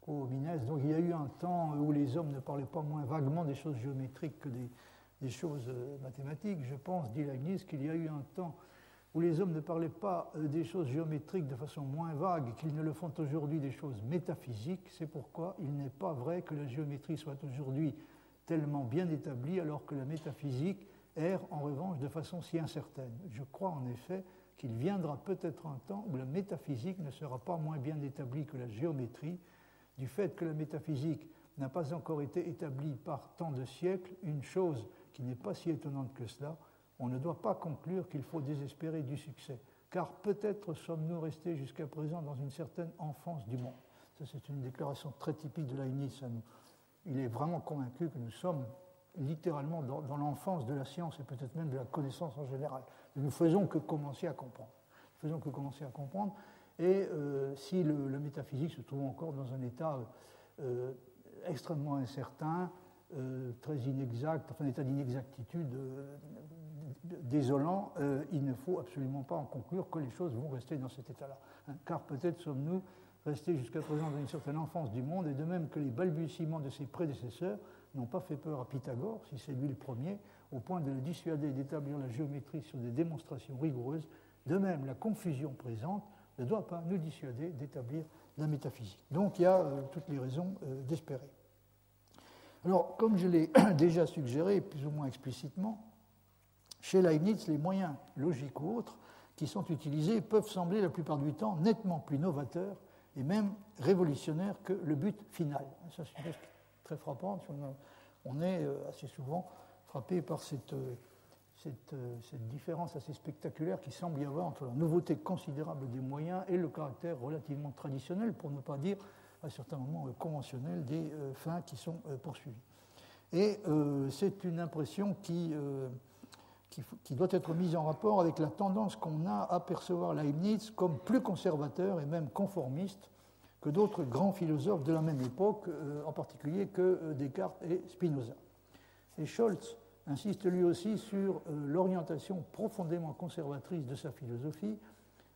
homines. Donc il y a eu un temps où les hommes ne parlaient pas moins vaguement des choses géométriques que des choses mathématiques. Je pense, dit Leibniz, qu'il y a eu un temps où les hommes ne parlaient pas des choses géométriques de façon moins vague qu'ils ne le font aujourd'hui des choses métaphysiques. C'est pourquoi il n'est pas vrai que la géométrie soit aujourd'hui tellement bien établie alors que la métaphysique erre en revanche de façon si incertaine. Je crois en effet qu'il viendra peut-être un temps où la métaphysique ne sera pas moins bien établie que la géométrie, du fait que la métaphysique n'a pas encore été établie par tant de siècles, une chose qui n'est pas si étonnante que cela, on ne doit pas conclure qu'il faut désespérer du succès, car peut-être sommes-nous restés jusqu'à présent dans une certaine enfance du monde. Ça, c'est une déclaration très typique de Leibniz. Il est vraiment convaincu que nous sommes littéralement dans l'enfance de la science et peut-être même de la connaissance en général. Nous ne faisons que commencer à comprendre. Et si la métaphysique se trouve encore dans un état extrêmement incertain, très inexact, enfin un état d'inexactitude désolant, il ne faut absolument pas en conclure que les choses vont rester dans cet état-là. Car peut-être sommes-nous restés jusqu'à présent dans une certaine enfance du monde, et de même que les balbutiements de ses prédécesseurs n'ont pas fait peur à Pythagore, si c'est lui le premier, au point de le dissuader d'établir la géométrie sur des démonstrations rigoureuses, de même la confusion présente ne doit pas nous dissuader d'établir la métaphysique. Donc il y a toutes les raisons d'espérer. Alors, comme je l'ai déjà suggéré, plus ou moins explicitement, chez Leibniz, les moyens logiques ou autres qui sont utilisés peuvent sembler la plupart du temps nettement plus novateurs et même révolutionnaires que le but final. Ça, c'est une chose très frappante. On est assez souvent frappé par cette différence assez spectaculaire qui semble y avoir entre la nouveauté considérable des moyens et le caractère relativement traditionnel, pour ne pas dire à certains moments conventionnel, des fins qui sont poursuivies. Et c'est une impression qui doit être mise en rapport avec la tendance qu'on a à percevoir Leibniz comme plus conservateur et même conformiste que d'autres grands philosophes de la même époque, en particulier que Descartes et Spinoza. Et Scholz insiste lui aussi sur l'orientation profondément conservatrice de sa philosophie,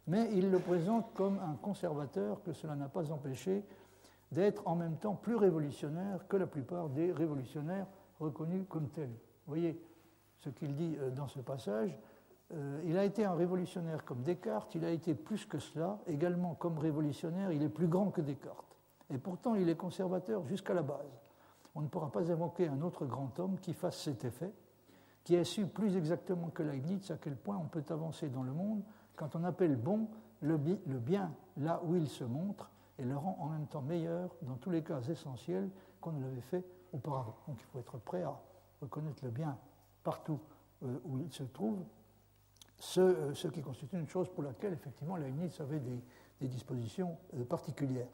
mais il le présente comme un conservateur que cela n'a pas empêché d'être en même temps plus révolutionnaire que la plupart des révolutionnaires reconnus comme tels. Vous voyez ce qu'il dit dans ce passage. Il a été un révolutionnaire comme Descartes, il a été plus que cela, également comme révolutionnaire, il est plus grand que Descartes. Et pourtant, il est conservateur jusqu'à la base. On ne pourra pas invoquer un autre grand homme qui fasse cet effet, qui ait su plus exactement que Leibniz à quel point on peut avancer dans le monde quand on appelle bon le bien là où il se montre et le rend en même temps meilleur dans tous les cas essentiels qu'on ne l'avait fait auparavant. Donc il faut être prêt à reconnaître le bien partout où il se trouve, ce qui constitue une chose pour laquelle effectivement Leibniz avait des dispositions particulières.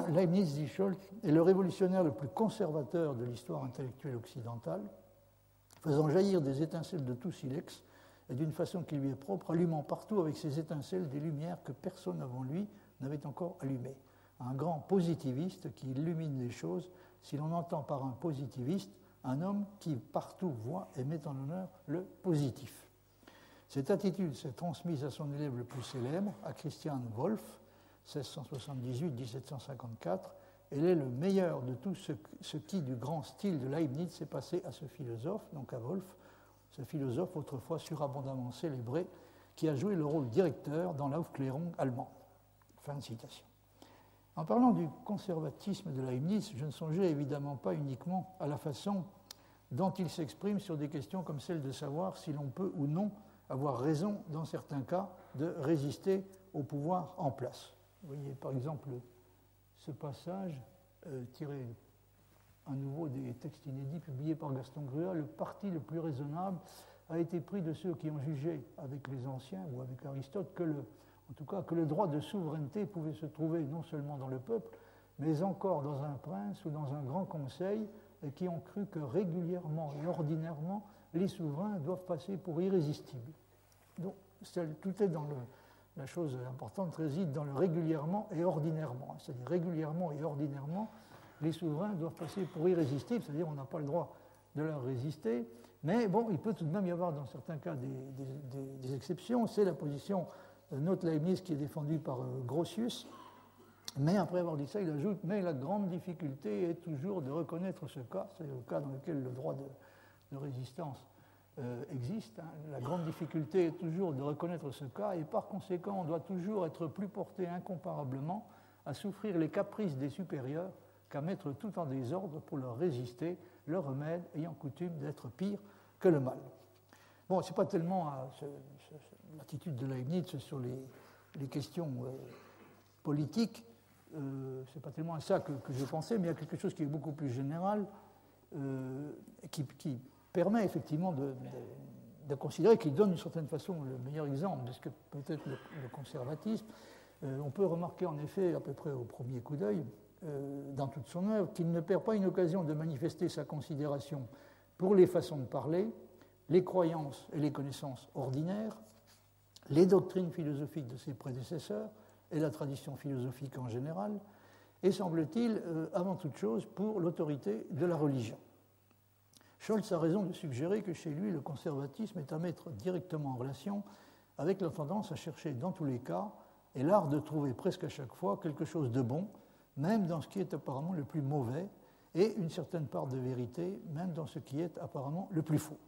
Leibniz, dit Scholz, est le révolutionnaire le plus conservateur de l'histoire intellectuelle occidentale, faisant jaillir des étincelles de tout silex et d'une façon qui lui est propre, allumant partout avec ces étincelles des lumières que personne avant lui n'avait encore allumées. Un grand positiviste qui illumine les choses, si l'on entend par un positiviste un homme qui partout voit et met en honneur le positif. Cette attitude s'est transmise à son élève le plus célèbre, à Christian Wolff, 1678-1754. Elle est le meilleur de tout ce qui, du grand style de Leibniz, s'est passé à ce philosophe, donc à Wolff, ce philosophe autrefois surabondamment célébré, qui a joué le rôle directeur dans l'Aufklärung allemande. Fin de citation. En parlant du conservatisme de Leibniz, je ne songeais évidemment pas uniquement à la façon dont il s'exprime sur des questions comme celle de savoir si l'on peut ou non avoir raison, dans certains cas, de résister au pouvoir en place. Vous voyez par exemple ce passage tiré à nouveau des textes inédits publiés par Gaston Grua. Le parti le plus raisonnable a été pris de ceux qui ont jugé avec les anciens ou avec Aristote que le droit de souveraineté pouvait se trouver non seulement dans le peuple, mais encore dans un prince ou dans un grand conseil, et qui ont cru que régulièrement et ordinairement, les souverains doivent passer pour irrésistibles. Donc, tout est dans la chose importante réside dans le régulièrement et ordinairement. C'est-à-dire régulièrement et ordinairement, les souverains doivent passer pour irrésistibles, c'est-à-dire on n'a pas le droit de leur résister, mais bon, il peut tout de même y avoir dans certains cas des exceptions. C'est la position note Leibniz qui est défendue par Grotius, mais après avoir dit ça, il ajoute « mais la grande difficulté est toujours de reconnaître ce cas », c'est le cas dans lequel le droit de résistance existe. Hein. La grande difficulté est toujours de reconnaître ce cas, et par conséquent, on doit toujours être plus porté incomparablement à souffrir les caprices des supérieurs qu'à mettre tout en désordre pour leur résister, le remède ayant coutume d'être pire que le mal. Bon, ce n'est pas tellement l'attitude de Leibniz sur les questions politiques, ce n'est pas tellement à ça que je pensais, mais il y a quelque chose qui est beaucoup plus général, qui permet effectivement de considérer, qu'il donne d'une certaine façon le meilleur exemple de ce que peut être le conservatisme. On peut remarquer en effet, à peu près au premier coup d'œil, dans toute son œuvre, qu'il ne perd pas une occasion de manifester sa considération pour les façons de parler, les croyances et les connaissances ordinaires, les doctrines philosophiques de ses prédécesseurs et la tradition philosophique en général, et semble-t-il, avant toute chose, pour l'autorité de la religion. Scholz a raison de suggérer que chez lui, le conservatisme est à mettre directement en relation avec la tendance à chercher dans tous les cas et l'art de trouver presque à chaque fois quelque chose de bon, même dans ce qui est apparemment le plus mauvais, et une certaine part de vérité, même dans ce qui est apparemment le plus faux.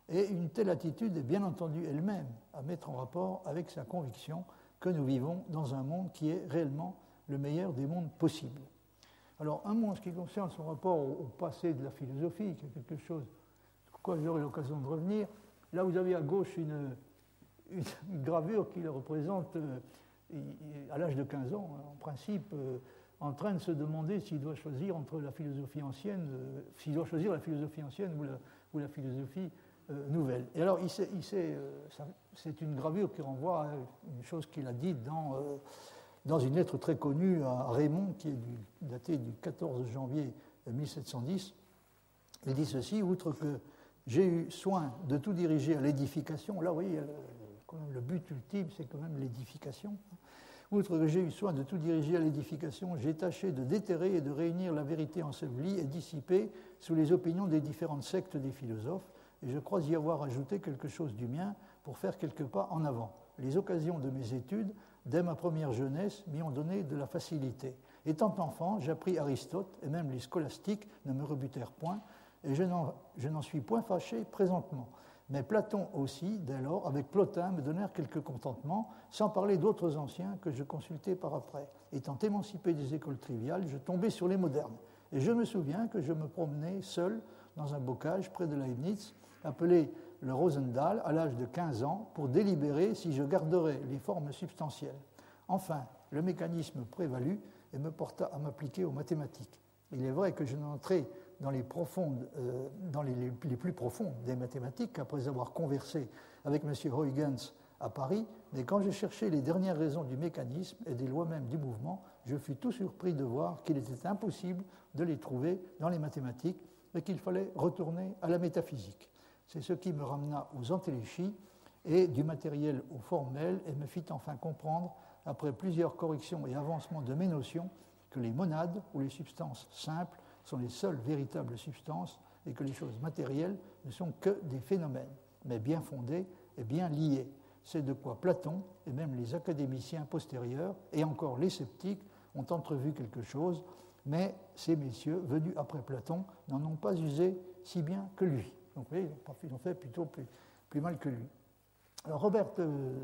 Et une telle attitude est bien entendu elle-même à mettre en rapport avec sa conviction que nous vivons dans un monde qui est réellement le meilleur des mondes possibles. Alors, un mot en ce qui concerne son rapport au passé de la philosophie, qui est quelque chose sur quoi j'aurai l'occasion de revenir. Là, vous avez à gauche une gravure qui le représente à l'âge de 15 ans, en principe, en train de se demander s'il doit choisir entre la philosophie ancienne, s'il doit choisir la philosophie ancienne ou la philosophie nouvelle. Et alors, c'est une gravure qui renvoie à une chose qu'il a dite dans une lettre très connue à Raymond, qui est datée du 14 janvier 1710. Il dit ceci: outre que j'ai eu soin de tout diriger à l'édification, là, vous voyez, le but ultime, c'est quand même l'édification. Outre que j'ai eu soin de tout diriger à l'édification, j'ai tâché de déterrer et de réunir la vérité ensevelie et dissipée sous les opinions des différentes sectes des philosophes, et je crois y avoir ajouté quelque chose du mien pour faire quelques pas en avant. Les occasions de mes études, dès ma première jeunesse, m'y ont donné de la facilité. Étant enfant, j'appris Aristote, et même les scolastiques ne me rebutèrent point, et je n'en suis point fâché présentement. Mais Platon aussi, dès lors, avec Plotin, me donnèrent quelques contentements, sans parler d'autres anciens que je consultai par après. Étant émancipé des écoles triviales, je tombais sur les modernes. Et je me souviens que je me promenais seul dans un bocage près de Leibniz, appelé le Rosendahl, à l'âge de 15 ans, pour délibérer si je garderais les formes substantielles. Enfin, le mécanisme prévalut et me porta à m'appliquer aux mathématiques. Il est vrai que je n'entrais dans les plus profondes des mathématiques qu'après avoir conversé avec M. Huygens à Paris, mais quand je cherchais les dernières raisons du mécanisme et des lois même du mouvement, je fus tout surpris de voir qu'il était impossible de les trouver dans les mathématiques et qu'il fallait retourner à la métaphysique. C'est ce qui me ramena aux entéléchies et du matériel au formel et me fit enfin comprendre, après plusieurs corrections et avancements de mes notions, que les monades ou les substances simples sont les seules véritables substances et que les choses matérielles ne sont que des phénomènes, mais bien fondés et bien liés. C'est de quoi Platon et même les académiciens postérieurs, et encore les sceptiques, ont entrevu quelque chose, mais ces messieurs, venus après Platon, n'en ont pas usé si bien que lui. Donc vous voyez, ils ont fait plutôt plus mal que lui. Alors Robert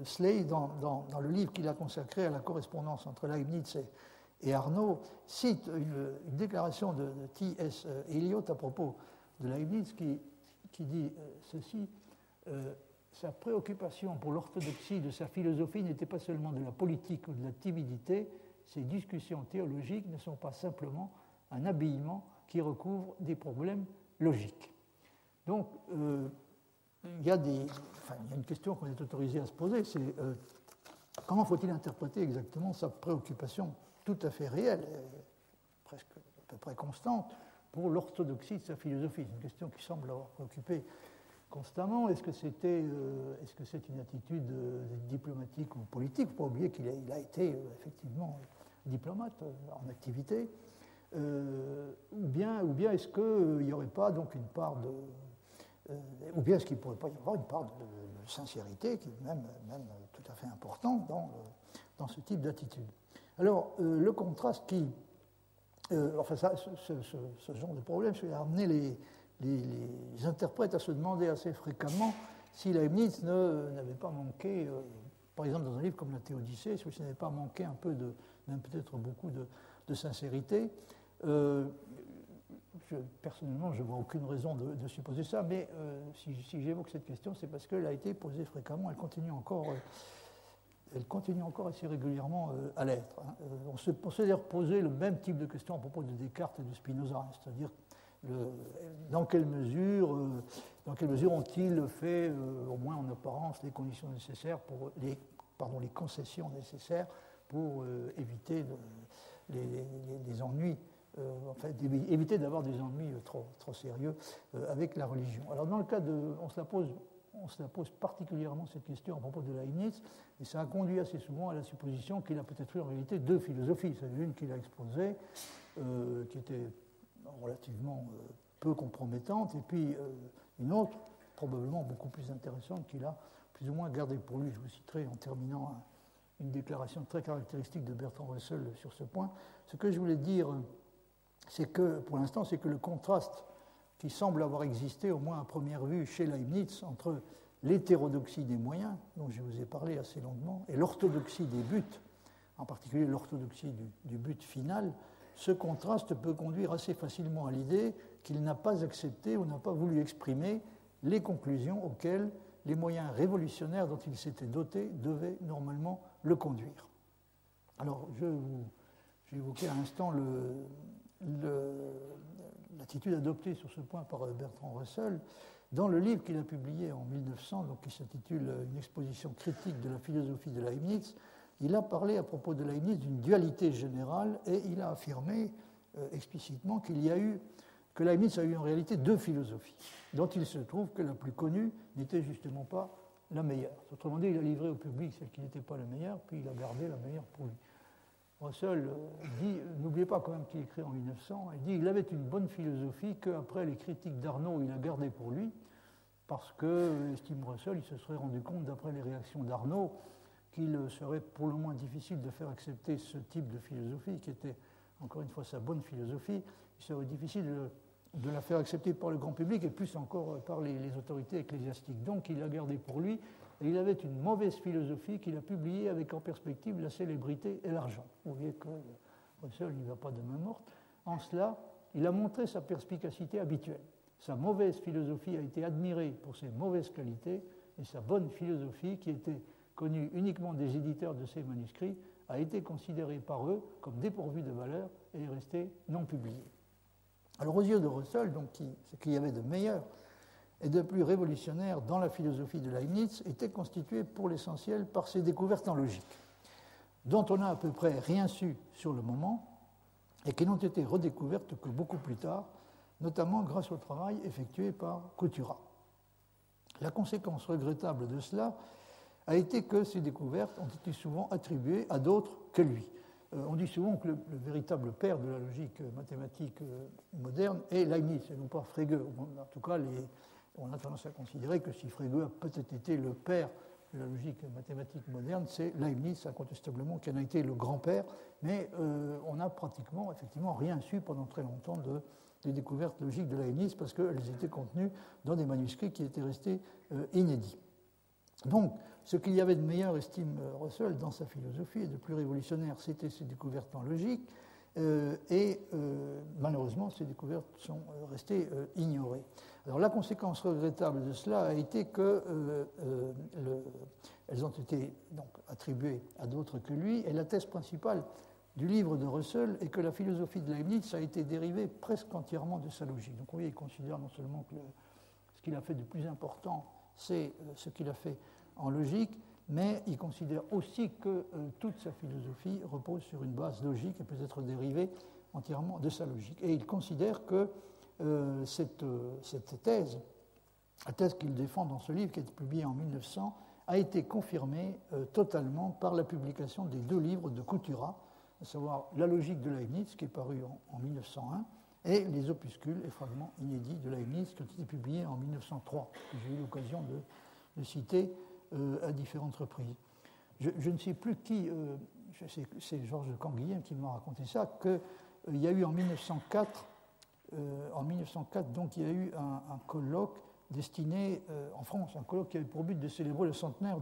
Slay, dans le livre qu'il a consacré à la correspondance entre Leibniz et Arnaud, cite une déclaration de T.S. Eliot à propos de Leibniz qui dit ceci: sa préoccupation pour l'orthodoxie de sa philosophie n'était pas seulement de la politique ou de la timidité, ses discussions théologiques ne sont pas simplement un habillement qui recouvre des problèmes logiques. Donc, il y a une question qu'on est autorisé à se poser, c'est comment faut-il interpréter exactement sa préoccupation tout à fait réelle, presque à peu près constante, pour l'orthodoxie de sa philosophie. C'est une question qui semble l'avoir préoccupé constamment. Est-ce que c'est une attitude diplomatique ou politique? Il ne faut pas oublier qu'il a été effectivement diplomate en activité. Ou bien est-ce qu'il n'y aurait pas donc une part de... ou bien est-ce qu'il ne pourrait pas y avoir une part de sincérité qui est même tout à fait importante dans ce type d'attitude. Alors, le contraste ce genre de problème, c'est amener les interprètes à se demander assez fréquemment si Leibniz n'avait pas manqué, par exemple dans un livre comme la Théodicée, si ça n'avait pas manqué un peu même peut-être beaucoup de sincérité. Personnellement, je ne vois aucune raison de supposer ça, mais si j'évoque cette question, c'est parce qu'elle a été posée fréquemment, elle continue encore assez régulièrement à l'être. On se d'ailleurs poser le même type de question à propos de Descartes et de Spinoza, c'est-à-dire dans quelle mesure ont-ils fait, au moins en apparence, les conditions nécessaires les concessions nécessaires pour éviter les ennuis, éviter d'avoir des ennuis trop sérieux avec la religion. Alors dans le cas on se la pose particulièrement cette question à propos de Leibniz, et ça a conduit assez souvent à la supposition qu'il a peut-être eu en réalité deux philosophies. C'est une qu'il a exposée, qui était relativement peu compromettante, et puis une autre, probablement beaucoup plus intéressante, qu'il a plus ou moins gardée pour lui. Je vous citerai en terminant une déclaration très caractéristique de Bertrand Russell sur ce point. Ce que je voulais dire, c'est que, pour l'instant, c'est que le contraste qui semble avoir existé, au moins à première vue, chez Leibniz, entre l'hétérodoxie des moyens, dont je vous ai parlé assez longuement, et l'orthodoxie des buts, en particulier l'orthodoxie du but final, ce contraste peut conduire assez facilement à l'idée qu'il n'a pas accepté ou n'a pas voulu exprimer les conclusions auxquelles les moyens révolutionnaires dont il s'était doté devaient normalement le conduire. Alors, j'ai évoqué à l'instant l'attitude adoptée sur ce point par Bertrand Russell. Dans le livre qu'il a publié en 1900, donc qui s'intitule « Une exposition critique de la philosophie de Leibniz », il a parlé à propos de Leibniz d'une dualité générale et il a affirmé explicitement que Leibniz a eu en réalité deux philosophies, dont il se trouve que la plus connue n'était justement pas la meilleure. Autrement dit, il a livré au public celle qui n'était pas la meilleure, puis il a gardé la meilleure pour lui. Russell dit, n'oubliez pas quand même qu'il écrit en 1900, il dit qu'il avait une bonne philosophie qu'après les critiques d'Arnaud, il a gardé pour lui, parce que, estime Russell, il se serait rendu compte, d'après les réactions d'Arnaud, qu'il serait pour le moins difficile de faire accepter ce type de philosophie, qui était, encore une fois, sa bonne philosophie. Il serait difficile de la faire accepter par le grand public et plus encore par les autorités ecclésiastiques. Donc il l'a gardé pour lui et il avait une mauvaise philosophie qu'il a publiée avec en perspective la célébrité et l'argent. Vous voyez que Russell n'y va pas de main morte. En cela, il a montré sa perspicacité habituelle. Sa mauvaise philosophie a été admirée pour ses mauvaises qualités et sa bonne philosophie, qui était connue uniquement des éditeurs de ses manuscrits, a été considérée par eux comme dépourvue de valeur et est restée non publiée. Alors aux yeux de Russell, donc, ce qu'il y avait de meilleur et de plus révolutionnaire dans la philosophie de Leibniz était constitué pour l'essentiel par ses découvertes en logique, dont on n'a à peu près rien su sur le moment et qui n'ont été redécouvertes que beaucoup plus tard, notamment grâce au travail effectué par Couturat. La conséquence regrettable de cela a été que ces découvertes ont été souvent attribuées à d'autres que lui. On dit souvent que le véritable père de la logique mathématique moderne est Leibniz, et non pas Frege. En tout cas, on a tendance à considérer que si Frege a peut-être été le père de la logique mathématique moderne, c'est Leibniz, incontestablement, qui en a été le grand-père, mais on n'a pratiquement, effectivement, rien su pendant très longtemps des découvertes logiques de Leibniz, parce qu'elles étaient contenues dans des manuscrits qui étaient restés inédits. Donc, ce qu'il y avait de meilleur, estime Russell, dans sa philosophie et de plus révolutionnaire, c'était ses découvertes en logique, et malheureusement, ces découvertes sont restées ignorées. Alors, la conséquence regrettable de cela a été qu'elles ont été donc attribuées à d'autres que lui, et la thèse principale du livre de Russell est que la philosophie de Leibniz a été dérivée presque entièrement de sa logique. Donc, vous voyez, il considère non seulement que ce qu'il a fait de plus important, c'est ce qu'il a fait en logique, mais il considère aussi que toute sa philosophie repose sur une base logique et peut être dérivée entièrement de sa logique. Et il considère que cette thèse, la thèse qu'il défend dans ce livre, qui a été publié en 1900, a été confirmée totalement par la publication des deux livres de Couturat, à savoir La logique de Leibniz, qui est paru en 1901, et les opuscules et fragments inédits de Leibniz, qui ont été publiés en 1903, que j'ai eu l'occasion de citer à différentes reprises. Je ne sais plus qui, c'est Georges Canguilhem qui m'a raconté ça, qu'il y a eu en 1904, donc il y a eu un colloque destiné, en France, un colloque qui avait pour but de célébrer le centenaire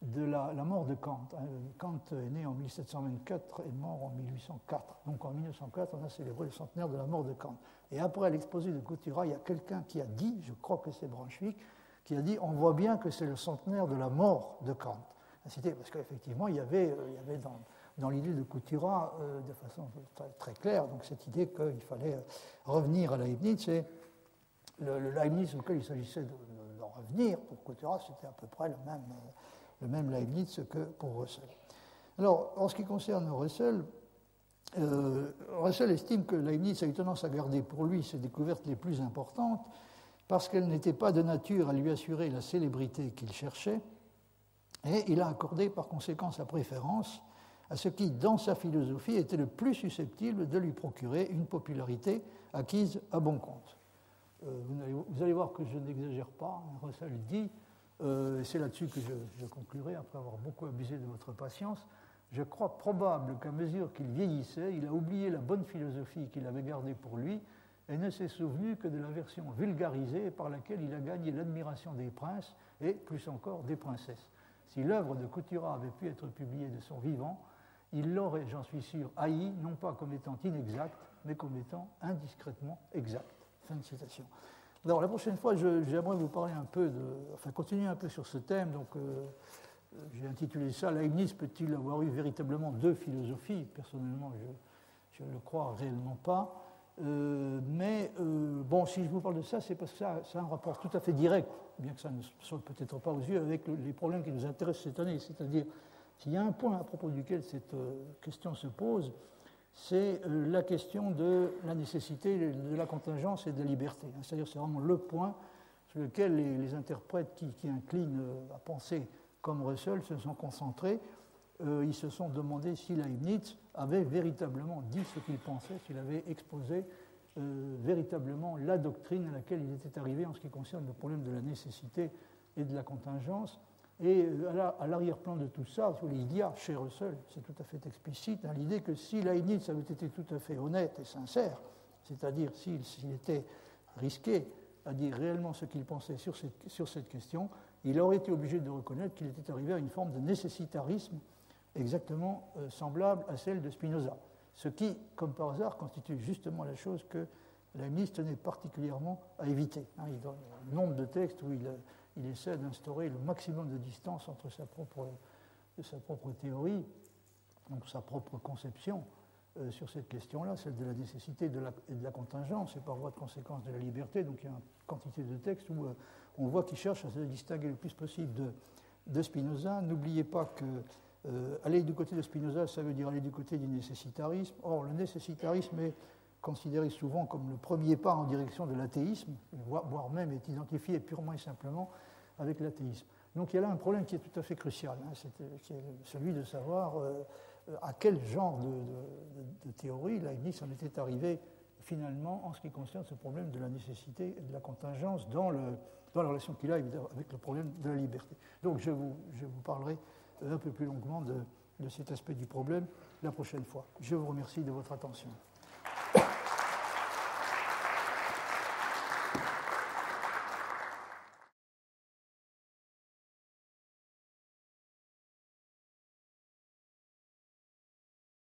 de la mort de Kant. Kant est né en 1724 et mort en 1804. Donc en 1904, on a célébré le centenaire de la mort de Kant. Et après l'exposé de Couturat, il y a quelqu'un qui a dit, je crois que c'est Brunswick, qui a dit on voit bien que c'est le centenaire de la mort de Kant. C'était parce qu'effectivement, il y avait dans l'idée de Couturat, de façon très claire, donc cette idée qu'il fallait revenir à Leibniz, et le Leibniz auquel il s'agissait de revenir pour Couturat, c'était à peu près le même Leibniz que pour Russell. Alors, en ce qui concerne Russell, Russell estime que Leibniz a eu tendance à garder pour lui ses découvertes les plus importantes parce qu'elles n'étaient pas de nature à lui assurer la célébrité qu'il cherchait, et il a accordé par conséquent sa préférence à ce qui, dans sa philosophie, était le plus susceptible de lui procurer une popularité acquise à bon compte. Vous allez voir que je n'exagère pas, Russell dit, c'est là-dessus que je conclurai, après avoir beaucoup abusé de votre patience, je crois probable qu'à mesure qu'il vieillissait, il a oublié la bonne philosophie qu'il avait gardée pour lui, et ne s'est souvenu que de la version vulgarisée par laquelle il a gagné l'admiration des princes et, plus encore, des princesses. Si l'œuvre de Couturat avait pu être publiée de son vivant, il l'aurait, j'en suis sûr, haï, non pas comme étant inexact, mais comme étant indiscrètement exact. Fin de citation. Alors, la prochaine fois, j'aimerais vous parler un peu continuer un peu sur ce thème. Donc, j'ai intitulé ça « Leibniz peut-il avoir eu véritablement deux philosophies ?» Personnellement, je ne le crois réellement pas. Bon, si je vous parle de ça, c'est parce que ça a un rapport tout à fait direct, bien que ça ne soit peut-être pas aux yeux, avec les problèmes qui nous intéressent cette année. C'est-à-dire, s'il y a un point à propos duquel cette question se pose, c'est la question de la nécessité de la contingence et de la liberté. C'est-à-dire, c'est vraiment le point sur lequel les interprètes qui inclinent à penser comme Russell se sont concentrés. Ils se sont demandé si Leibniz avait véritablement dit ce qu'il pensait, s'il avait exposé véritablement la doctrine à laquelle il était arrivé en ce qui concerne le problème de la nécessité et de la contingence. Et à l'arrière-plan de tout ça, il y a chez Russell, c'est tout à fait explicite, l'idée que si Leibniz avait été tout à fait honnête et sincère, c'est-à-dire s'il était risqué à dire réellement ce qu'il pensait sur cette question, il aurait été obligé de reconnaître qu'il était arrivé à une forme de nécessitarisme exactement semblable à celle de Spinoza. Ce qui, comme par hasard, constitue justement la chose que Leibniz tenait particulièrement à éviter. Il y a un nombre de textes où il essaie d'instaurer le maximum de distance entre sa propre théorie, donc sa propre conception sur cette question-là, celle de la nécessité et de la contingence, et par voie de conséquence de la liberté. Donc il y a une quantité de textes où on voit qu'il cherche à se distinguer le plus possible de Spinoza. N'oubliez pas que aller du côté de Spinoza, ça veut dire aller du côté du nécessitarisme. Or, le nécessitarisme est considéré souvent comme le premier pas en direction de l'athéisme, voire même est identifié purement et simplement avec l'athéisme. Donc il y a là un problème qui est tout à fait crucial, qui est celui de savoir à quel genre de théorie Leibniz en était arrivé finalement en ce qui concerne ce problème de la nécessité et de la contingence dans la relation qu'il a avec le problème de la liberté. Donc je vous parlerai un peu plus longuement de cet aspect du problème la prochaine fois. Je vous remercie de votre attention.